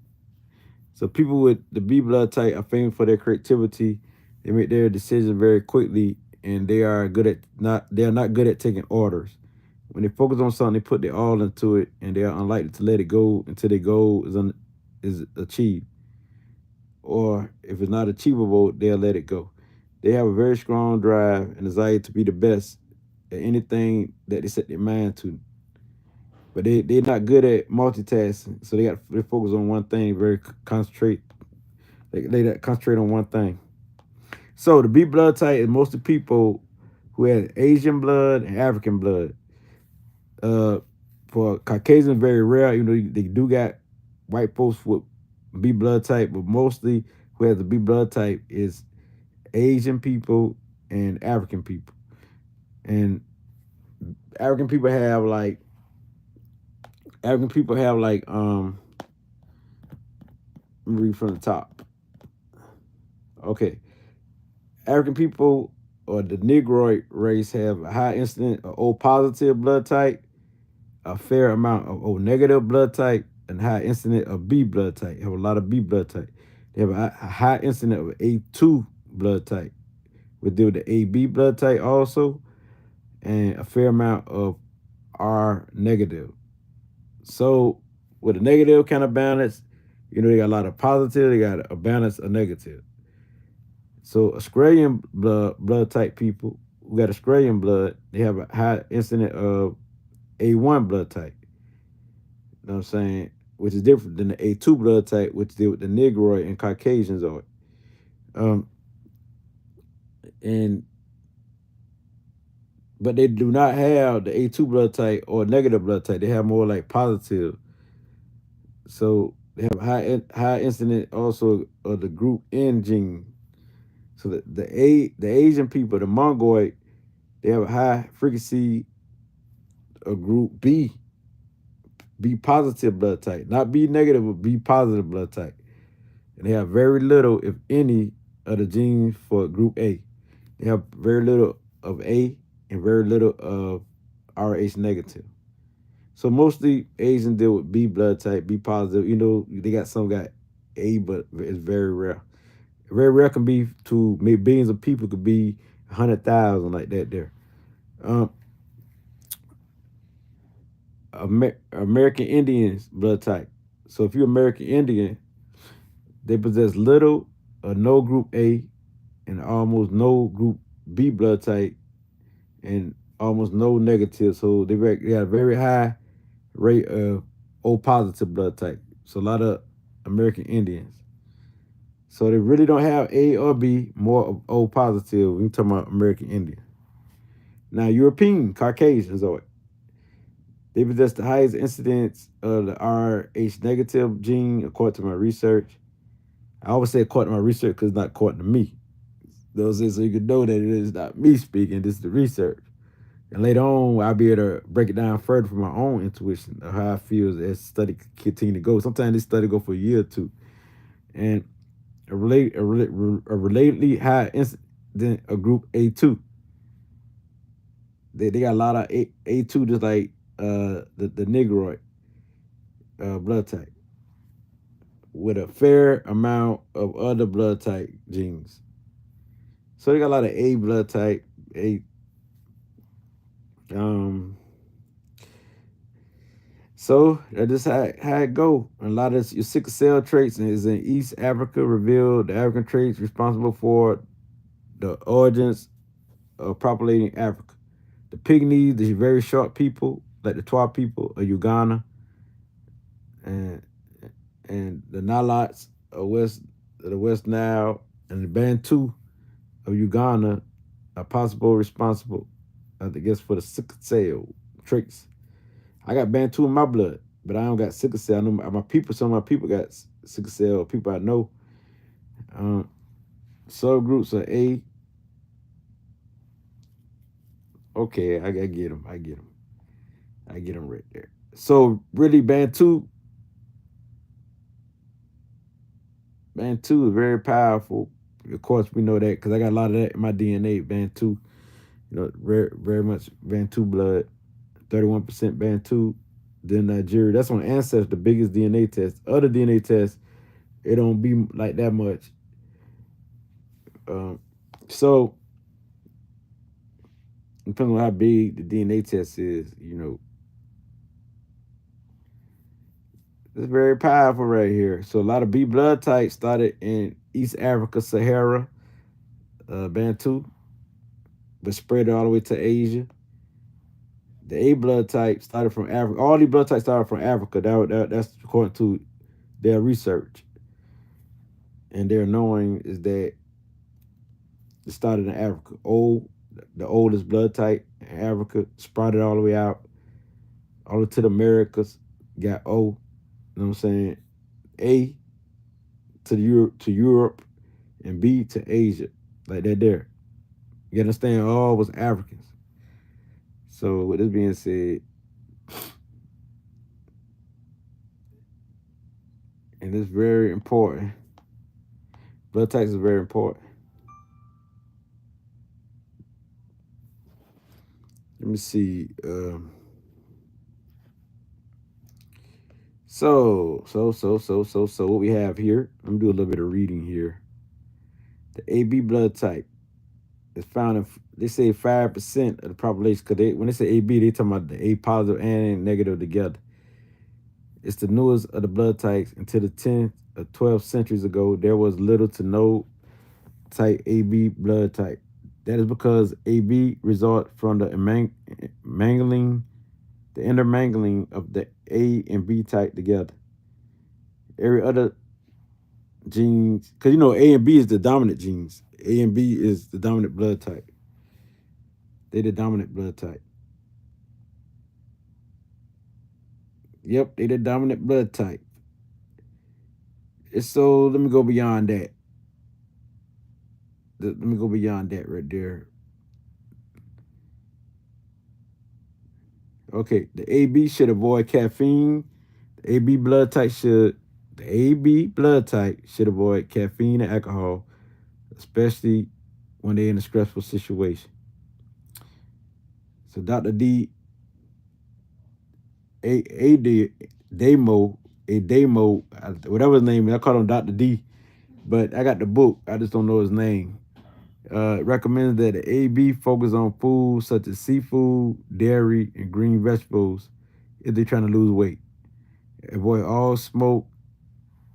So people with the B blood type are famous for their creativity. They make their decisions very quickly, and they are not good at taking orders. When they focus on something, they put their all into it, and they are unlikely to let it go until their goal is achieved. Or if it's not achievable, they'll let it go. They have a very strong drive and desire to be the best at anything that they set their mind to. But they're not good at multitasking, so they focus on one thing, very concentrate. They concentrate on one thing. So the B blood type is mostly people who have Asian blood and African blood. For Caucasian, very rare. You know, they do got white folks with B blood type, but mostly who has the B blood type is Asian people and African people. And African people have like African people have like let me read from the top. Okay. African people or the Negroid race have a high incidence of O positive blood type, a fair amount of O negative blood type, and high incidence of B blood type. They have a lot of B blood type. They have a high incidence of A2 blood type. We deal with the AB blood type also, and a fair amount of R negative. So with a negative kind of balance, you know, they got a lot of positive, they got a balance of negative. So Australian blood type people who got Australian blood, they have a high incident of A1 blood type. You know what I'm saying? Which is different than the A2 blood type, which deal with the Negroid and Caucasians are. Um, and but they do not have the A2 blood type or negative blood type. They have more like positive. So they have high incident also of the group N gene. So the Asian people, the Mongoloid, they have a high frequency of group B positive blood type, not B negative, but B positive blood type. And they have very little, if any, of the genes for group A. They have very little of A and very little of Rh negative. So mostly Asians deal with B blood type, B positive. You know, they got some got A, but it's very rare. Very rare can be to maybe billions of people could be 100,000 like that there. Um, American Indians blood type. So if you're American Indian, they possess little or no group A and almost no group B blood type and almost no negative. So they got a very high rate of O positive blood type. So a lot of American Indians. So they really don't have A or B, more of O positive. We talking about American Indian. Now European Caucasians are they possess the highest incidence of the Rh negative gene according to my research. I always say according to my research because it's not according to me. Those is so you can know that it is not me speaking, this is the research. And later on, I'll be able to break it down further from my own intuition of how I feel as study continue to go. Sometimes this study go for a year or two. And a relatedly high incident of group A2. They got a lot of A2 just like the Negroid blood type with a fair amount of other blood type genes. So they got a lot of A blood type, A so that's just how it go. A lot of your sickle cell traits is in East Africa revealed the African traits responsible for the origins of populating Africa. The Pygmies, the very short people, like the Twa people of Uganda, and the Nilots of the West Nile, and the Bantu of Uganda are possible responsible, I guess, for the sickle cell traits. I got Bantu in my blood, but I don't got sickle cell. I know my people, some of my people got sickle cell, people I know. Subgroups are A. Okay, I get them. I get them right there. So really, Bantu is very powerful. Of course, we know that because I got a lot of that in my DNA. Bantu, you know, very much Bantu blood. 31% Bantu. Then Nigeria. That's on Ancestry, the biggest DNA test. Other DNA tests, it don't be like that much. So depending on how big the DNA test is, you know, it's very powerful right here. So a lot of B blood types started in East Africa, Sahara, Bantu, but spread all the way to Asia. The A blood type started from Africa. All these blood types started from Africa. That's according to their research. And their knowing is that it started in Africa. The oldest blood type in Africa, sprouted all the way out. All to the Americas got O. You know what I'm saying? A to Europe, and B to Asia. Like that there. You understand? All was Africans. So with this being said, and it's very important. Blood types is very important. Let me see. So what we have here, let me do a little bit of reading here. The AB blood type is found in, they say 5% of the population, because when they say AB, they talking about the A positive and negative together. It's the newest of the blood types. Until the 10th or 12th centuries ago, there was little to no type AB blood type. That is because AB result from the mangling, the intermingling of the A and B type together. Every other genes, because you know A and B is the dominant genes. A and B is the dominant blood type. They the dominant blood type. Yep, they the dominant blood type. And so let me go beyond that. Let me go beyond that right there. Okay, the AB should avoid caffeine. The AB blood type should the AB blood type should avoid caffeine and alcohol, especially when they're in a stressful situation. So Dr. D A D Damo a Damo, whatever his name is, I call him Dr. D, but I got the book. I just don't know his name. Recommends that the AB focus on foods such as seafood, dairy, and green vegetables if they're trying to lose weight. Avoid all smoke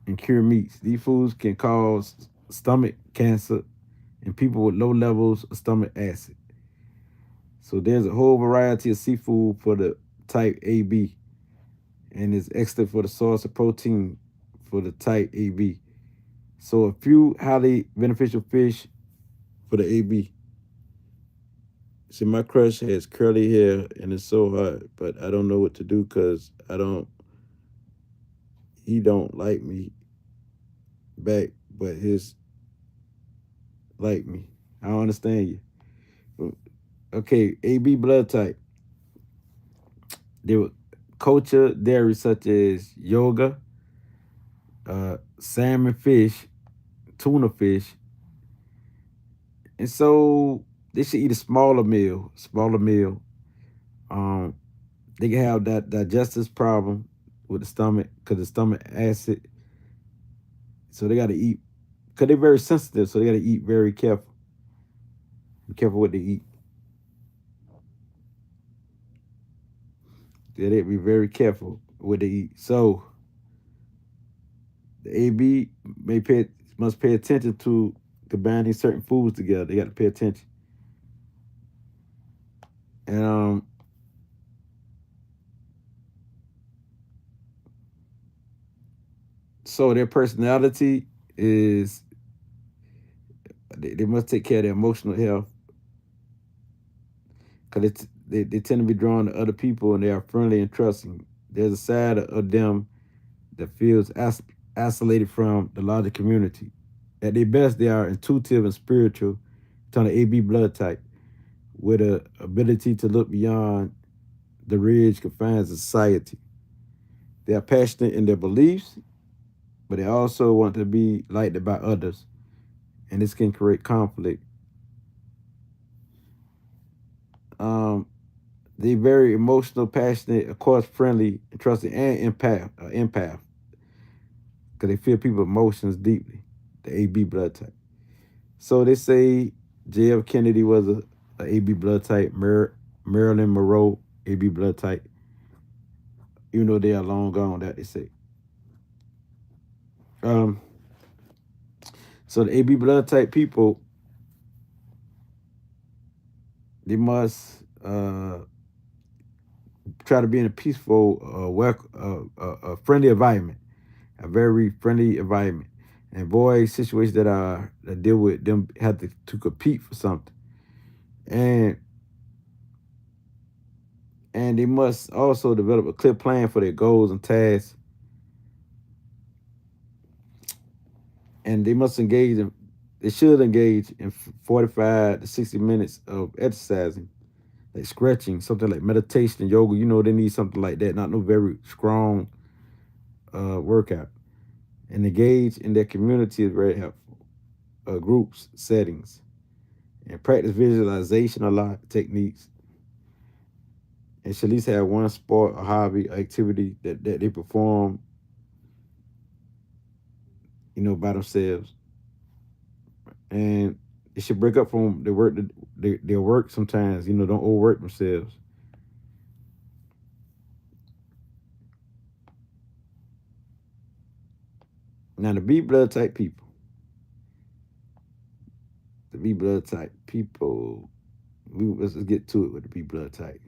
and cured meats. These foods can cause stomach cancer in people with low levels of stomach acid. So there's a whole variety of seafood for the type AB, and it's excellent for the source of protein for the type AB. So a few highly beneficial fish for the AB. See, my crush has curly hair and it's so hard, but I don't know what to do because he don't like me back, but his like me. I don't understand you. Okay, AB blood type. There were culture dairy such as yoga, salmon fish, tuna fish, and so they should eat a smaller meal. Smaller meal. Um, they can have that digestive problem with the stomach because the stomach acid. So they got to eat because they're very sensitive. So they got to eat very careful. Be careful what they eat. They got to be very careful what they eat. So the AB must pay attention to combining certain foods together. They got to pay attention. And so their personality is they must take care of their emotional health because they tend to be drawn to other people and they are friendly and trusting. There's a side of them that feels isolated from the larger community. At their best, they are intuitive and spiritual, on the AB blood type, with an ability to look beyond the rigid confines of society. They are passionate in their beliefs, but they also want to be liked by others, and this can create conflict. Um, they're very emotional, passionate, of course, friendly, trusting, and empath, because they feel people's emotions deeply. The AB blood type. So they say J.F. Kennedy was a AB blood type. Marilyn Monroe, AB blood type. Even though they are long gone, that they say. Um, so the AB blood type people, they must try to be in a peaceful, friendly environment, a very friendly environment, and avoid situations that deal with them have to compete for something, and And they must also develop a clear plan for their goals and tasks. And they should engage in 45 to 60 minutes of exercising, like stretching, something like meditation and yoga. They need something like that, not no very strong workout. And engage in their community is very helpful. Groups, settings, and practice visualization a lot, techniques. And should at least have one sport, a hobby, activity that they perform, by themselves. And they should break up from their work sometimes, don't overwork themselves. Now the B blood type people. The B blood type people. Let's get to it with the B blood type.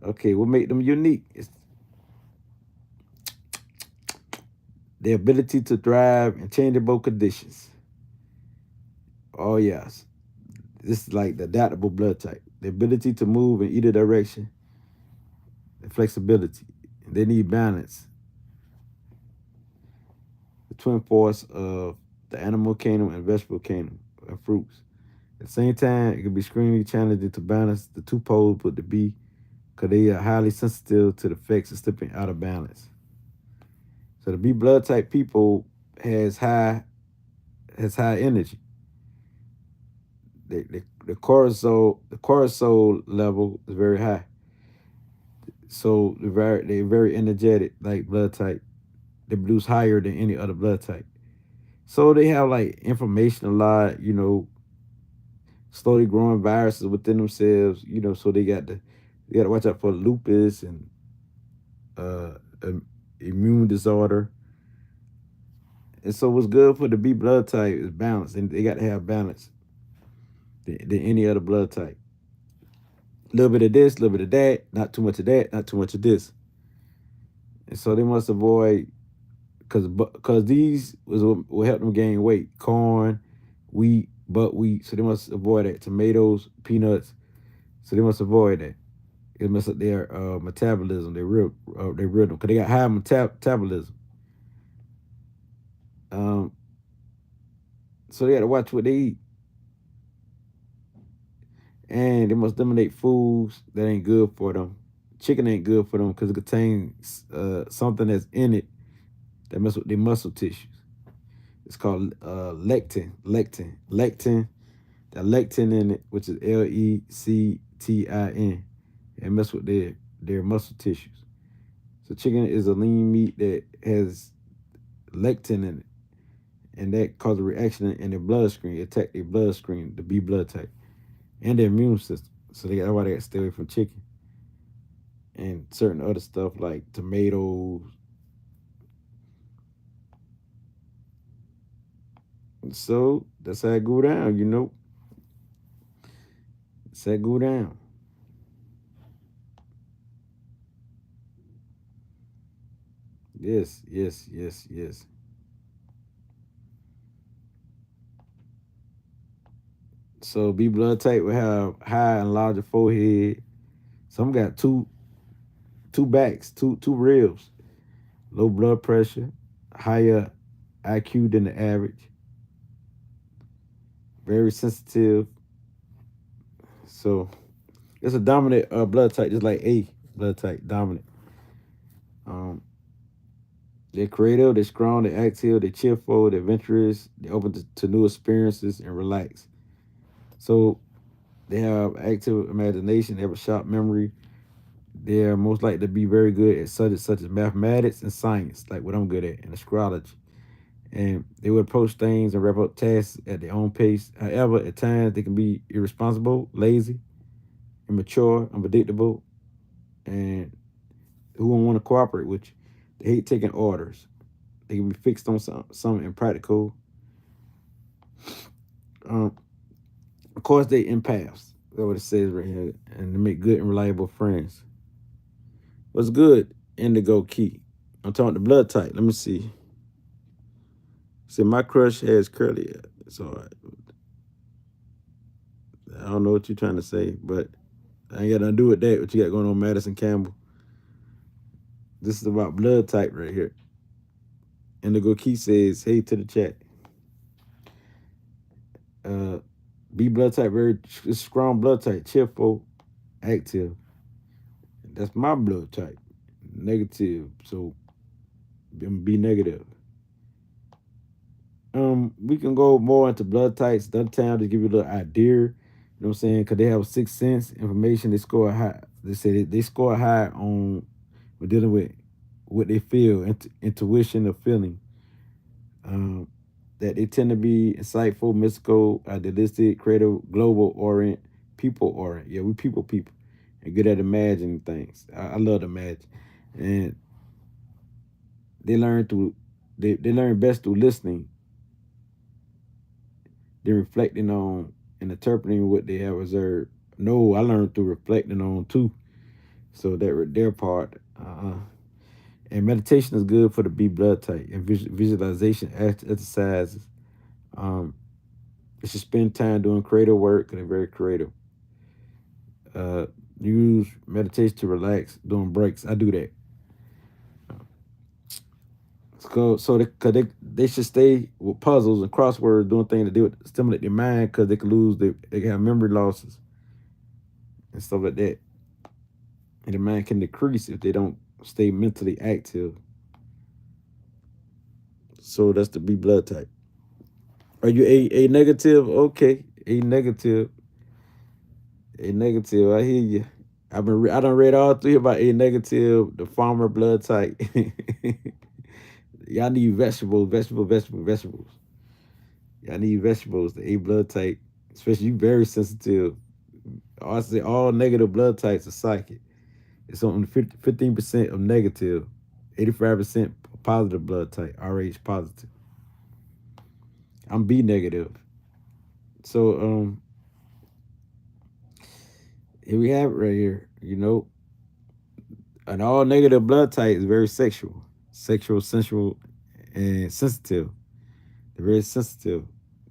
Okay, what make them unique? It's their ability to thrive in changeable conditions. Oh yes. This is like the adaptable blood type. The ability to move in either direction. The flexibility. They need balance. The twin force of the animal kingdom and vegetable kingdom and fruits. At the same time, it can be extremely challenging to balance the two poles, but to be because they are highly sensitive to the effects of slipping out of balance. So the B blood type people has high energy. The cortisol level is very high. So they're very energetic, like blood type. They produce higher than any other blood type. So they have like information a lot, slowly growing viruses within themselves, so they got to watch out for lupus and uh, immune disorder. And so what's good for the B blood type is balance, and they got to have balance than any other blood type. A little bit of this, a little bit of that, not too much of that, not too much of this. And so they must avoid because these will help them gain weight. Corn, wheat, buckwheat. So they must avoid that. Tomatoes, peanuts. So they must avoid that. It mess up their metabolism, their rhythm, because they got high metabolism. Um, so they got to watch what they eat, and they must eliminate foods that ain't good for them. Chicken ain't good for them because it contains something that's in it that mess with their muscle tissues. It's called lectin. That lectin in it, which is lectin, and mess with their muscle tissues. So chicken is a lean meat that has lectin in it, and that causes a reaction in their bloodstream, attack their bloodstream, the B blood type, and their immune system. So that's why they got to stay away from chicken and certain other stuff like tomatoes. So that's how it go down. That's how it go down. Yes, yes, yes, yes. So B blood type will have high and larger forehead. Some got two backs, two ribs, low blood pressure, higher IQ than the average, very sensitive. So it's a dominant blood type, just like A blood type, dominant. Um, they're creative, they're strong, they're active, they're cheerful, they're adventurous, they're open to new experiences and relax. So they have active imagination, they have a sharp memory. They're most likely to be very good at subjects such as mathematics and science, like what I'm good at, and astrology. And they would approach things and wrap up tasks at their own pace. However, at times they can be irresponsible, lazy, immature, unpredictable, and who won't want to cooperate with you. They hate taking orders. They can be fixed on some impractical. Um, of course, they empaths. That's what it says right here, and they make good and reliable friends. What's good? Indigo key. I'm talking the blood type. Let me see. See, my crush has curly hair. It's all right. I don't know what you're trying to say, but I ain't got nothing to do with that. What you got going on, Madison Campbell? This is about blood type right here. Indigo Key says, hey to the chat. B blood type, very strong blood type, cheerful, active. That's my blood type, negative. So be negative. We can go more into blood types. Another time to give you a little idea. You know what I'm saying? Because they have a sixth sense information. They score high. They say they score high on we're dealing with what they feel, intuition or feeling. That they tend to be insightful, mystical, idealistic, creative, global orient, people orient. Yeah, we people, and good at imagining things. I love to imagine, and they learn through. They learn best through listening. They're reflecting on and interpreting what they have observed. No, I learned through reflecting on too. So that their part. And meditation is good for the B blood type and visualization exercises. Um, you should spend time doing creative work because they're very creative. Use meditation to relax, doing breaks. I do that. So they should stay with puzzles and crosswords, doing things to do with stimulate their mind because they can lose they can have memory losses and stuff like that. And the mind can decrease if they don't stay mentally active. So that's the B blood type. Are you a negative? Okay, a negative. A negative. I hear you. I done read all three about a negative, the farmer blood type. Y'all need vegetables. Y'all need vegetables. The A blood type, especially you very sensitive. I say all negative blood types are psychic. It's on 15% of negative, 85% positive blood type, RH positive. I'm B negative. So here we have it right here. You know, an all negative blood type is very sexual, sensual, and sensitive. They're very sensitive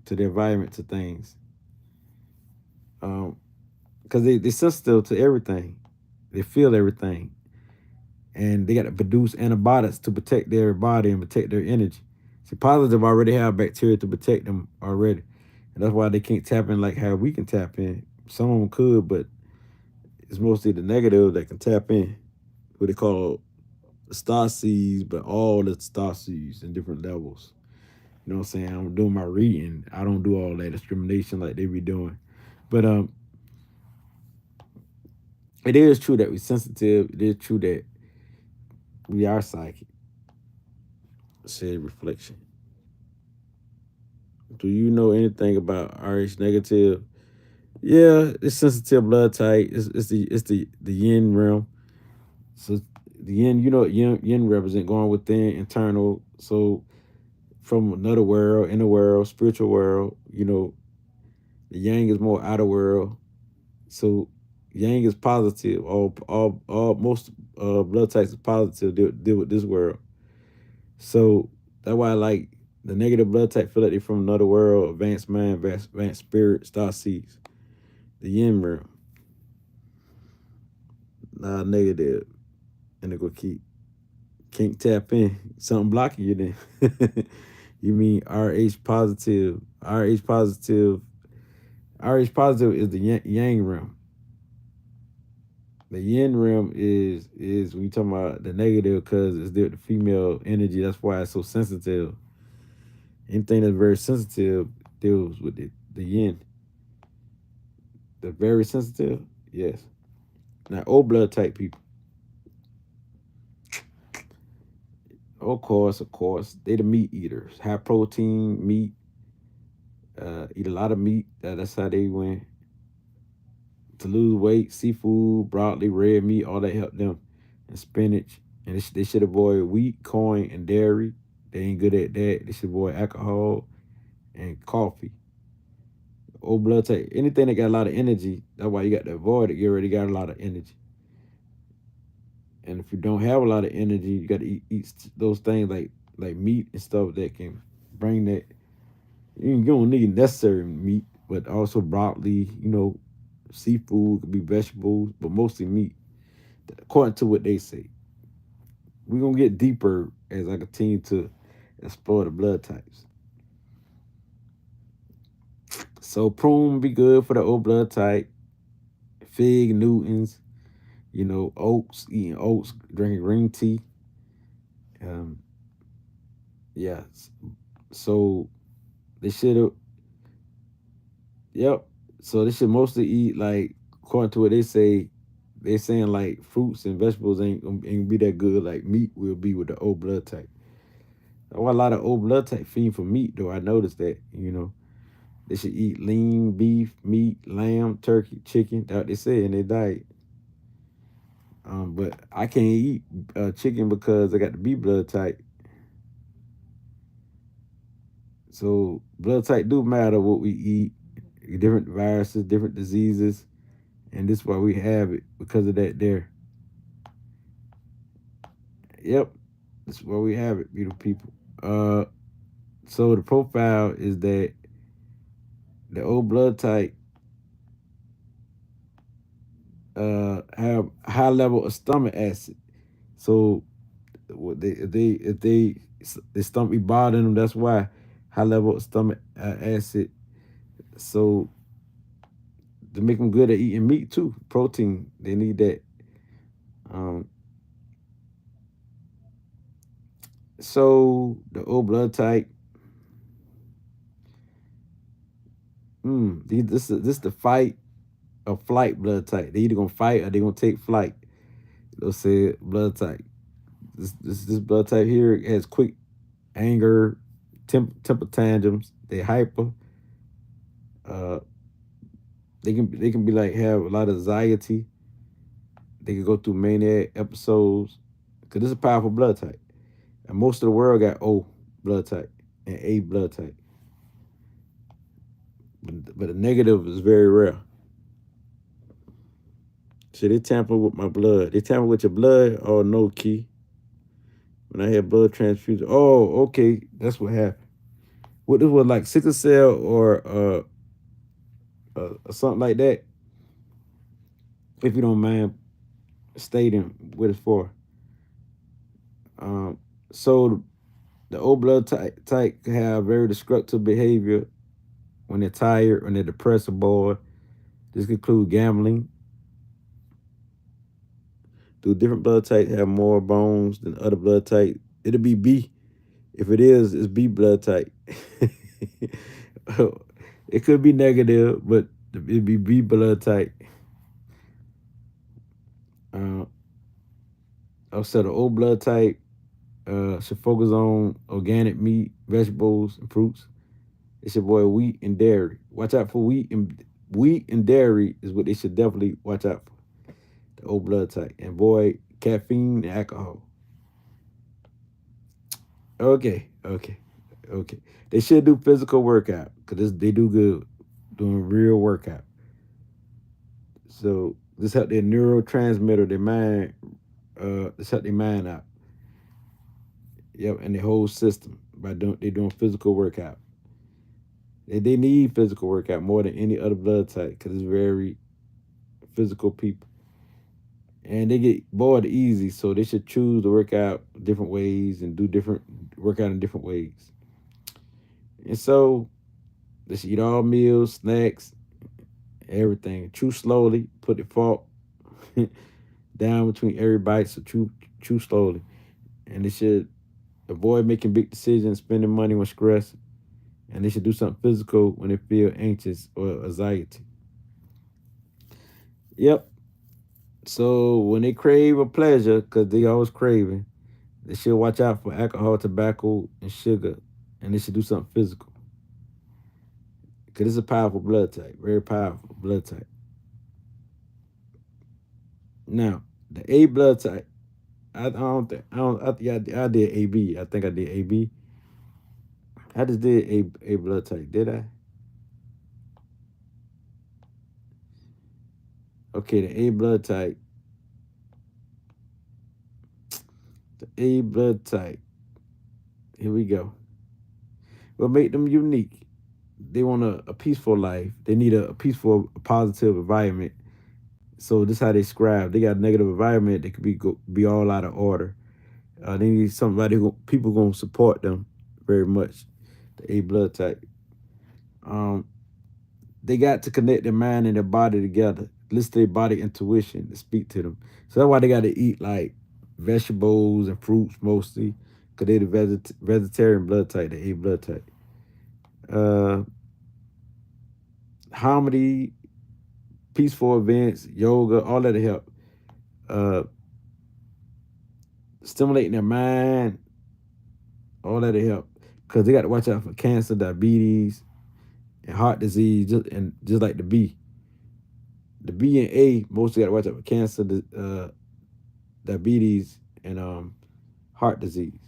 to the environment, to things. Because they're sensitive to everything. They feel everything. And they got to produce antibiotics to protect their body and protect their energy. See, positive already have bacteria to protect them already. And that's why they can't tap in like how we can tap in. Some of them could, but it's mostly the negative that can tap in. What they call the star seeds, but all the star seeds in different levels. You know what I'm saying? I'm doing my reading. I don't do all that discrimination like they be doing. But it is true that we're sensitive. It is true that we are psychic. Said reflection. Do you know anything about RH negative? Yeah, it's sensitive blood type. It's the yin realm. So the yin, you know what yin represent going within, internal. So from another world, inner world, spiritual world, you know, the yang is more outer world. So yang is positive. All most blood types is positive. Deal with this world. So that's why I like the negative blood type feel like they're from another world, advanced mind, advanced spirit, star seeds. The yin realm. Nah, negative. And they go keep can't tap in. Something blocking you then. You mean RH positive. RH positive. RH positive is the yang realm. The yin realm is when you talking about the negative because it's the female energy. That's why it's so sensitive. Anything that's very sensitive deals with the yin. The very sensitive, yes. Now, O blood type people, of course, they the meat eaters. High protein meat, eat a lot of meat. That's how they win. To lose weight, seafood, broccoli, red meat, all that help them. And spinach. And they should avoid wheat, corn, and dairy. They ain't good at that. They should avoid alcohol and coffee. O blood type, anything that got a lot of energy, that's why you got to avoid it. You already got a lot of energy. And if you don't have a lot of energy, you got to eat those things like meat and stuff that can bring that. You don't need necessary meat, but also broccoli, you know, seafood, could be vegetables, but mostly meat, according to what they say. We're gonna get deeper as I continue to explore the blood types. So prune be good for the O blood type. Fig Newtons, oats, eating oats, drinking green tea. Um, yeah. So they should have. Yep. So they should mostly eat, like, according to what they say. They saying like fruits and vegetables ain't be that good. Like meat will be with the O blood type. Oh, a lot of O blood type fiend for meat though. I noticed that. They should eat lean beef, meat, lamb, turkey, chicken. That what they say in their diet. But I can't eat chicken because I got the B blood type. So blood type do matter what we eat. Different viruses, different diseases, and this is why we have it because of that. There. Yep, this is why we have it, beautiful people. So the profile is that the O blood type have high level of stomach acid. So if they the stomach be bothering them, that's why high level of stomach acid. So to make them good at eating meat too, protein, they need that. Um, so the O blood type, this the fight or flight blood type. They either gonna fight or they gonna take flight. They'll say blood type. This blood type here has quick anger, temper tantrums. They hyper. Uh, they can be like have a lot of anxiety. They can go through maniac episodes because this is a powerful blood type, and most of the world got O blood type and A blood type, but the negative is very rare. So they tamper with my blood. They tamper with your blood. Oh no, Key. When I had blood transfusion. Oh, okay, that's what happened. What this was like sickle cell or something like that. If you don't mind stating what it's for. Um, so the O blood type can have very destructive behavior when they're tired, when they're depressed or bored. This could include gambling. Do different blood types have more bones than other blood types? It'll be B. If it is, it's B blood type. It could be negative, but it'd be B blood type. Also, the O blood type should focus on organic meat, vegetables, and fruits. They should avoid wheat and dairy. Watch out for wheat and dairy is what they should definitely watch out for. The O blood type. And avoid caffeine and alcohol. Okay. They should do physical workout because they do good doing real workout. So this help their neurotransmitter, their mind, this help their mind out. Yep, and the whole system by doing physical workout. They need physical workout more than any other blood type because it's very physical people. And they get bored easy, so they should choose to work out different ways and do different workout in different ways. And so they should eat all meals, snacks, everything. Chew slowly. Put the fork down between every bite, so chew slowly. And they should avoid making big decisions, spending money when stressed. And they should do something physical when they feel anxious or anxiety. Yep. So when they crave a pleasure, because they always craving, they should watch out for alcohol, tobacco, and sugar. And they should do something physical. Because it's a powerful blood type, very powerful blood type. Now, the A blood type, I did AB. I think I did AB. I just did A blood type, did I? Okay, the A blood type. The A blood type. Here we go. What make them unique? they want a peaceful life. They need a peaceful, positive environment. So this is how they scribe. They got a negative environment. They could be all out of order. They need somebody who people gonna support them very much. The A blood type. Um, they got to connect their mind and their body together. Listen to their body intuition to speak to them. So that's why they got to eat like vegetables and fruits mostly, because they the vegetarian blood type, the A blood type. Uh, Harmony, peaceful events, yoga, all that help. Uh, Stimulating their mind, all that help. Because they got to watch out for cancer, diabetes, and heart disease, just like the B. The B and A mostly got to watch out for cancer, diabetes, and heart disease.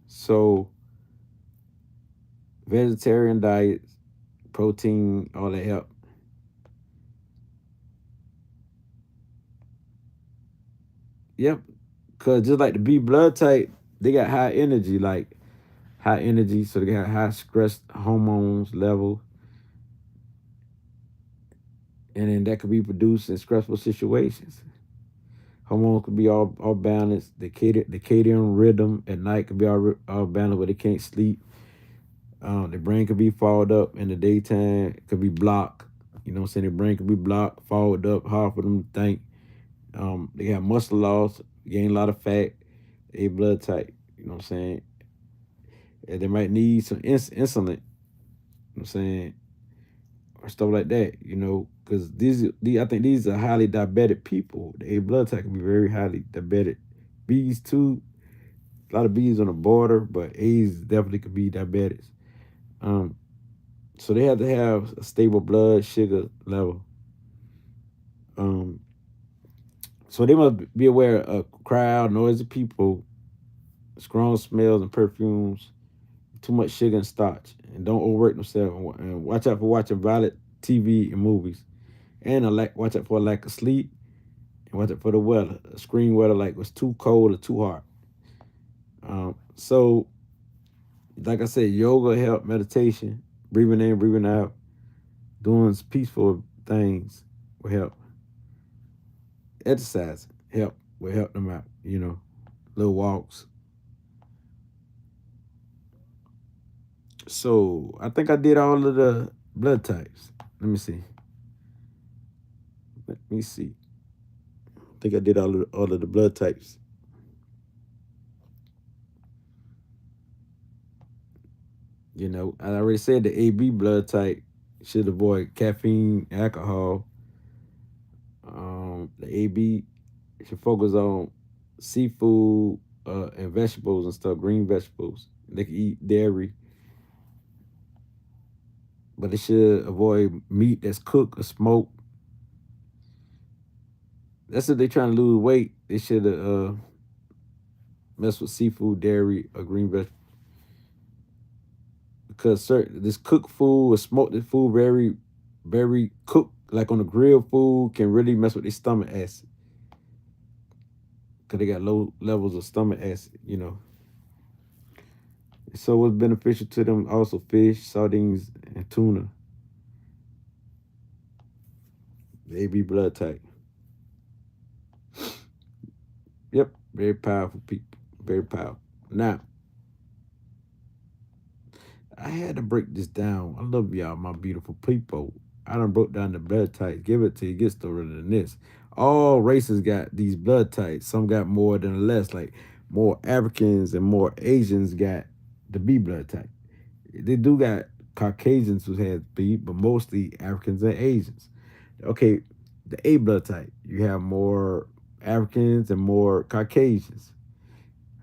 So vegetarian diets, protein, all that help. Yep, cause just like the B blood type, they got high energy, so they got high stress hormones level, and then that could be produced in stressful situations. Hormones could be all balanced. The circadian rhythm at night could be all balanced, where they can't sleep. The brain could be fogged up in the daytime. It could be blocked. You know what I'm saying? The brain could be blocked, fogged up, hard for them to think. They have muscle loss, gain a lot of fat, A blood type. You know what I'm saying? And they might need some insulin. You know what I'm saying? Or stuff like that. You know, because I think these are highly diabetic people. The A blood type can be very highly diabetic. B's too. A lot of B's on the border, but A's definitely could be diabetics. Um, so they have to have a stable blood sugar level. Um, so they must be aware of crowd, noisy people, strong smells and perfumes, too much sugar and starch, and don't overwork themselves. And watch out for watching violent TV and movies, and watch out for a lack of sleep, and watch out for the weather. Extreme weather, like was too cold or too hot. So, like I said, yoga help, meditation, breathing in, breathing out, doing peaceful things will help. Exercise will help them out. Little walks. So I think I did all of the blood types. Let me see. Let me see. I think I did all of the blood types. I already said the AB blood type should avoid caffeine, alcohol. The AB should focus on seafood and vegetables and stuff, green vegetables. They can eat dairy, but they should avoid meat that's cooked or smoked. That's if they're trying to lose weight. They should mess with seafood, dairy, or green vegetables. Because this cooked food or smoked food, very cooked, like on the grill food, can really mess with their stomach acid. Because they got low levels of stomach acid. So what's beneficial to them also fish, sardines, and tuna. The AB blood type. Yep, very powerful people. Very powerful. Now, I had to break this down. I love y'all, my beautiful people. I done broke down the blood types. Give it to you. Get story than this. All races got these blood types. Some got more than less. Like more Africans and more Asians got the B blood type. They do got Caucasians who have B, but mostly Africans and Asians. Okay, the A blood type. You have more Africans and more Caucasians.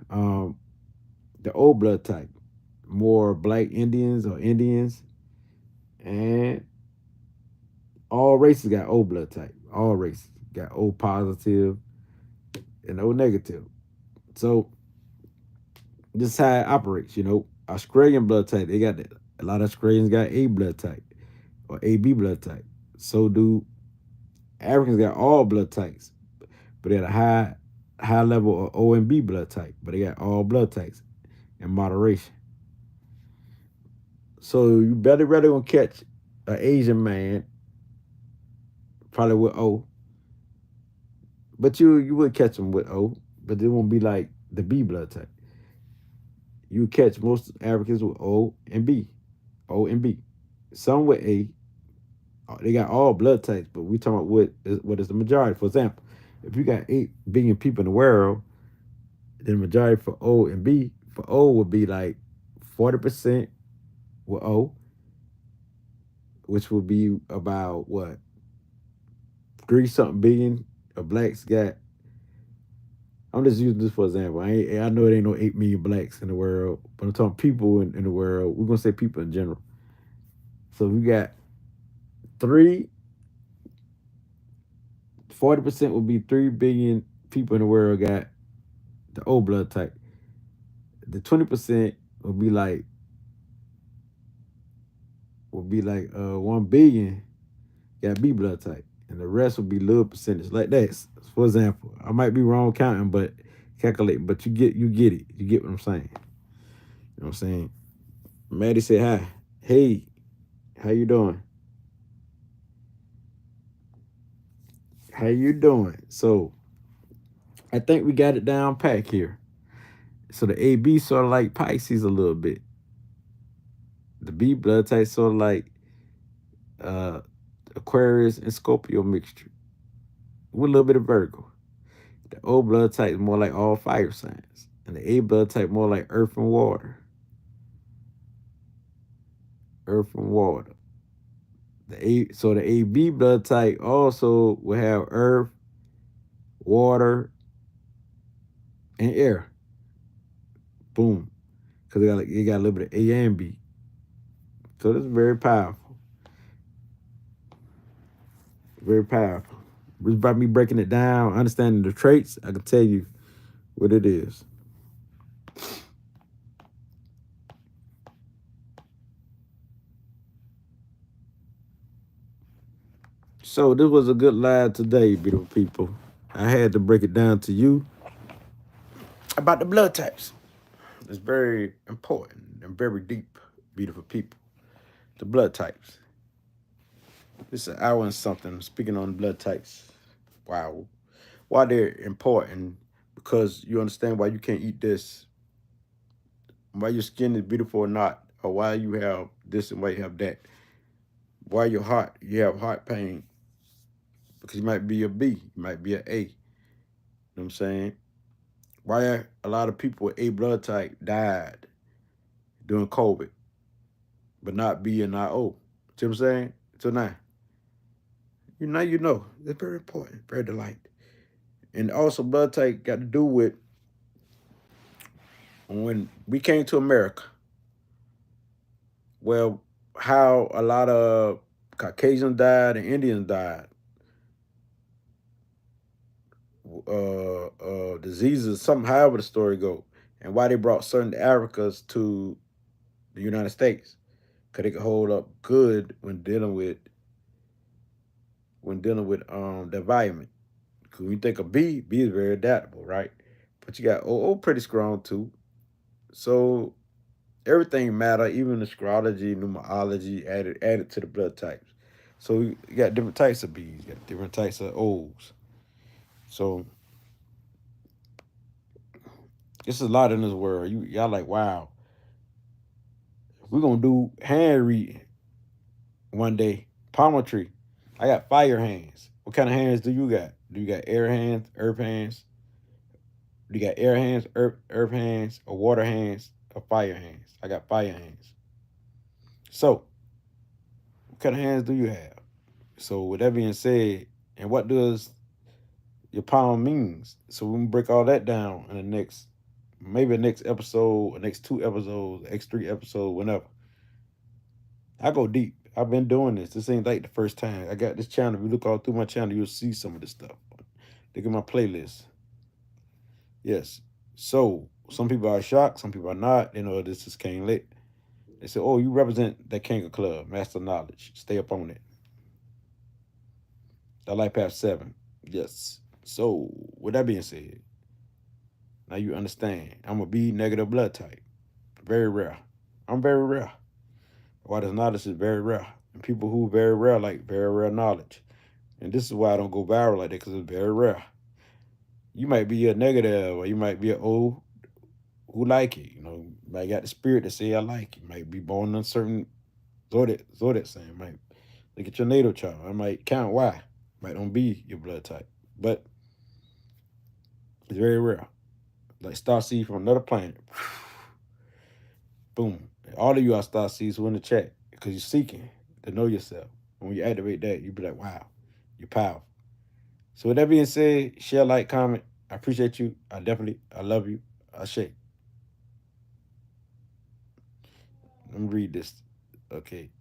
Um, the O blood type, more Black Indians or Indians, and all races got O blood type. All races got O positive and O negative. So this is how it operates. Australian blood type, they got that. A lot of Australians got A blood type or AB blood type. So do Africans got all blood types, but at a high high level of O and B blood type, but they got all blood types in moderation. So you better rather gonna catch an Asian man, probably with O, but you would catch him with O, but it won't be like the B blood type. You catch most Africans with O and B, O and B. Some with A. They got all blood types, but we talking about what is the majority. For example, if you got 8 billion people in the world, then the majority for O and B for O would be like 40% with O, which would be about what 3 something billion of blacks got. I'm just using this for example. I know there ain't no 8 million blacks in the world, but I'm talking people in the world. We're gonna say people in general. So we got three 40% would be 3 billion people in the world got the O blood type. The 20% would be like 1 billion got B blood type, and the rest would be little percentage like that. For example, I might be wrong counting, but calculating, but you get it. You get what I'm saying. You know what I'm saying? Maddie said hi. Hey, how you doing? How you doing? So I think we got it down pack here. So the AB sort of like Pisces a little bit. The B blood type sort of like uh, Aquarius and Scorpio mixture with a little bit of Virgo. The O blood type is more like all fire signs, and the A blood type more like earth and water. Earth and water. The AB blood type also will have earth, water, and air. Boom, because they got a little bit of A and B. So this is very powerful. Very powerful. Just by me breaking it down, understanding the traits, I can tell you what it is. So this was a good live today, beautiful people. I had to break it down to you about the blood types. It's very important and very deep, beautiful people. The blood types. This is an hour and something speaking on blood types. Wow. Why they're important, because you understand why you can't eat this, why your skin is beautiful or not, or why you have this and why you have that. Why you have heart pain, because you might be a B, you might be an A. You know what I'm saying? Why a lot of people with A blood type died during COVID, but not B and not O. See what I'm saying? So now you know. It's very important, very delight. And also blood type got to do with when we came to America. Well, how a lot of Caucasians died and Indians died. Diseases, something, however the story go, and why they brought certain Africans to the United States, because they could hold up good the environment. Because when you think of B is very adaptable, right? But you got O pretty strong too. So everything matter, even astrology, numerology added to the blood types. So you got different types of B's, you got different types of O's. So it's a lot in this world. Y'all like, wow, we're gonna do hand reading one day. Palmetry. I got fire hands. What kind of hands do you got? Do you got air hands, earth hands? Do you got air hands, earth hands, or water hands, or fire hands? I got fire hands. So, what kind of hands do you have? So, with that being said, and what does your palm means? So we can break all that down in the next episode, or next 2 episodes, next 3 episodes, whenever. I go deep. I've been doing this. This ain't like the first time. I got this channel. If you look all through my channel, you'll see some of this stuff. Look at my playlist. Yes. So some people are shocked. Some people are not. They know this is King Lit. They say, "Oh, you represent that King of Club, Master Knowledge. Stay up on it." The Life Path 7. Yes. So with that being said, Now you understand. I'm a B negative blood type. Very rare. I'm very rare. Why this knowledge is very rare. And people who very rare like very rare knowledge. And this is why I don't go viral like that, because it's very rare. You might be a negative, or you might be an O who like it. You know, you might got the spirit to say I like it. You might be born on a certain zodiac sign. Might look at your natal chart. I might count why. Might don't be your blood type. But it's very rare. Like star seed from another planet. Boom. All of you are star seeds who in the chat because you're seeking to know yourself. And when you activate that, you be like, wow, you're powerful. So with that being said, share, like, comment. I appreciate you. I love you. I shake. Let me read this. Okay.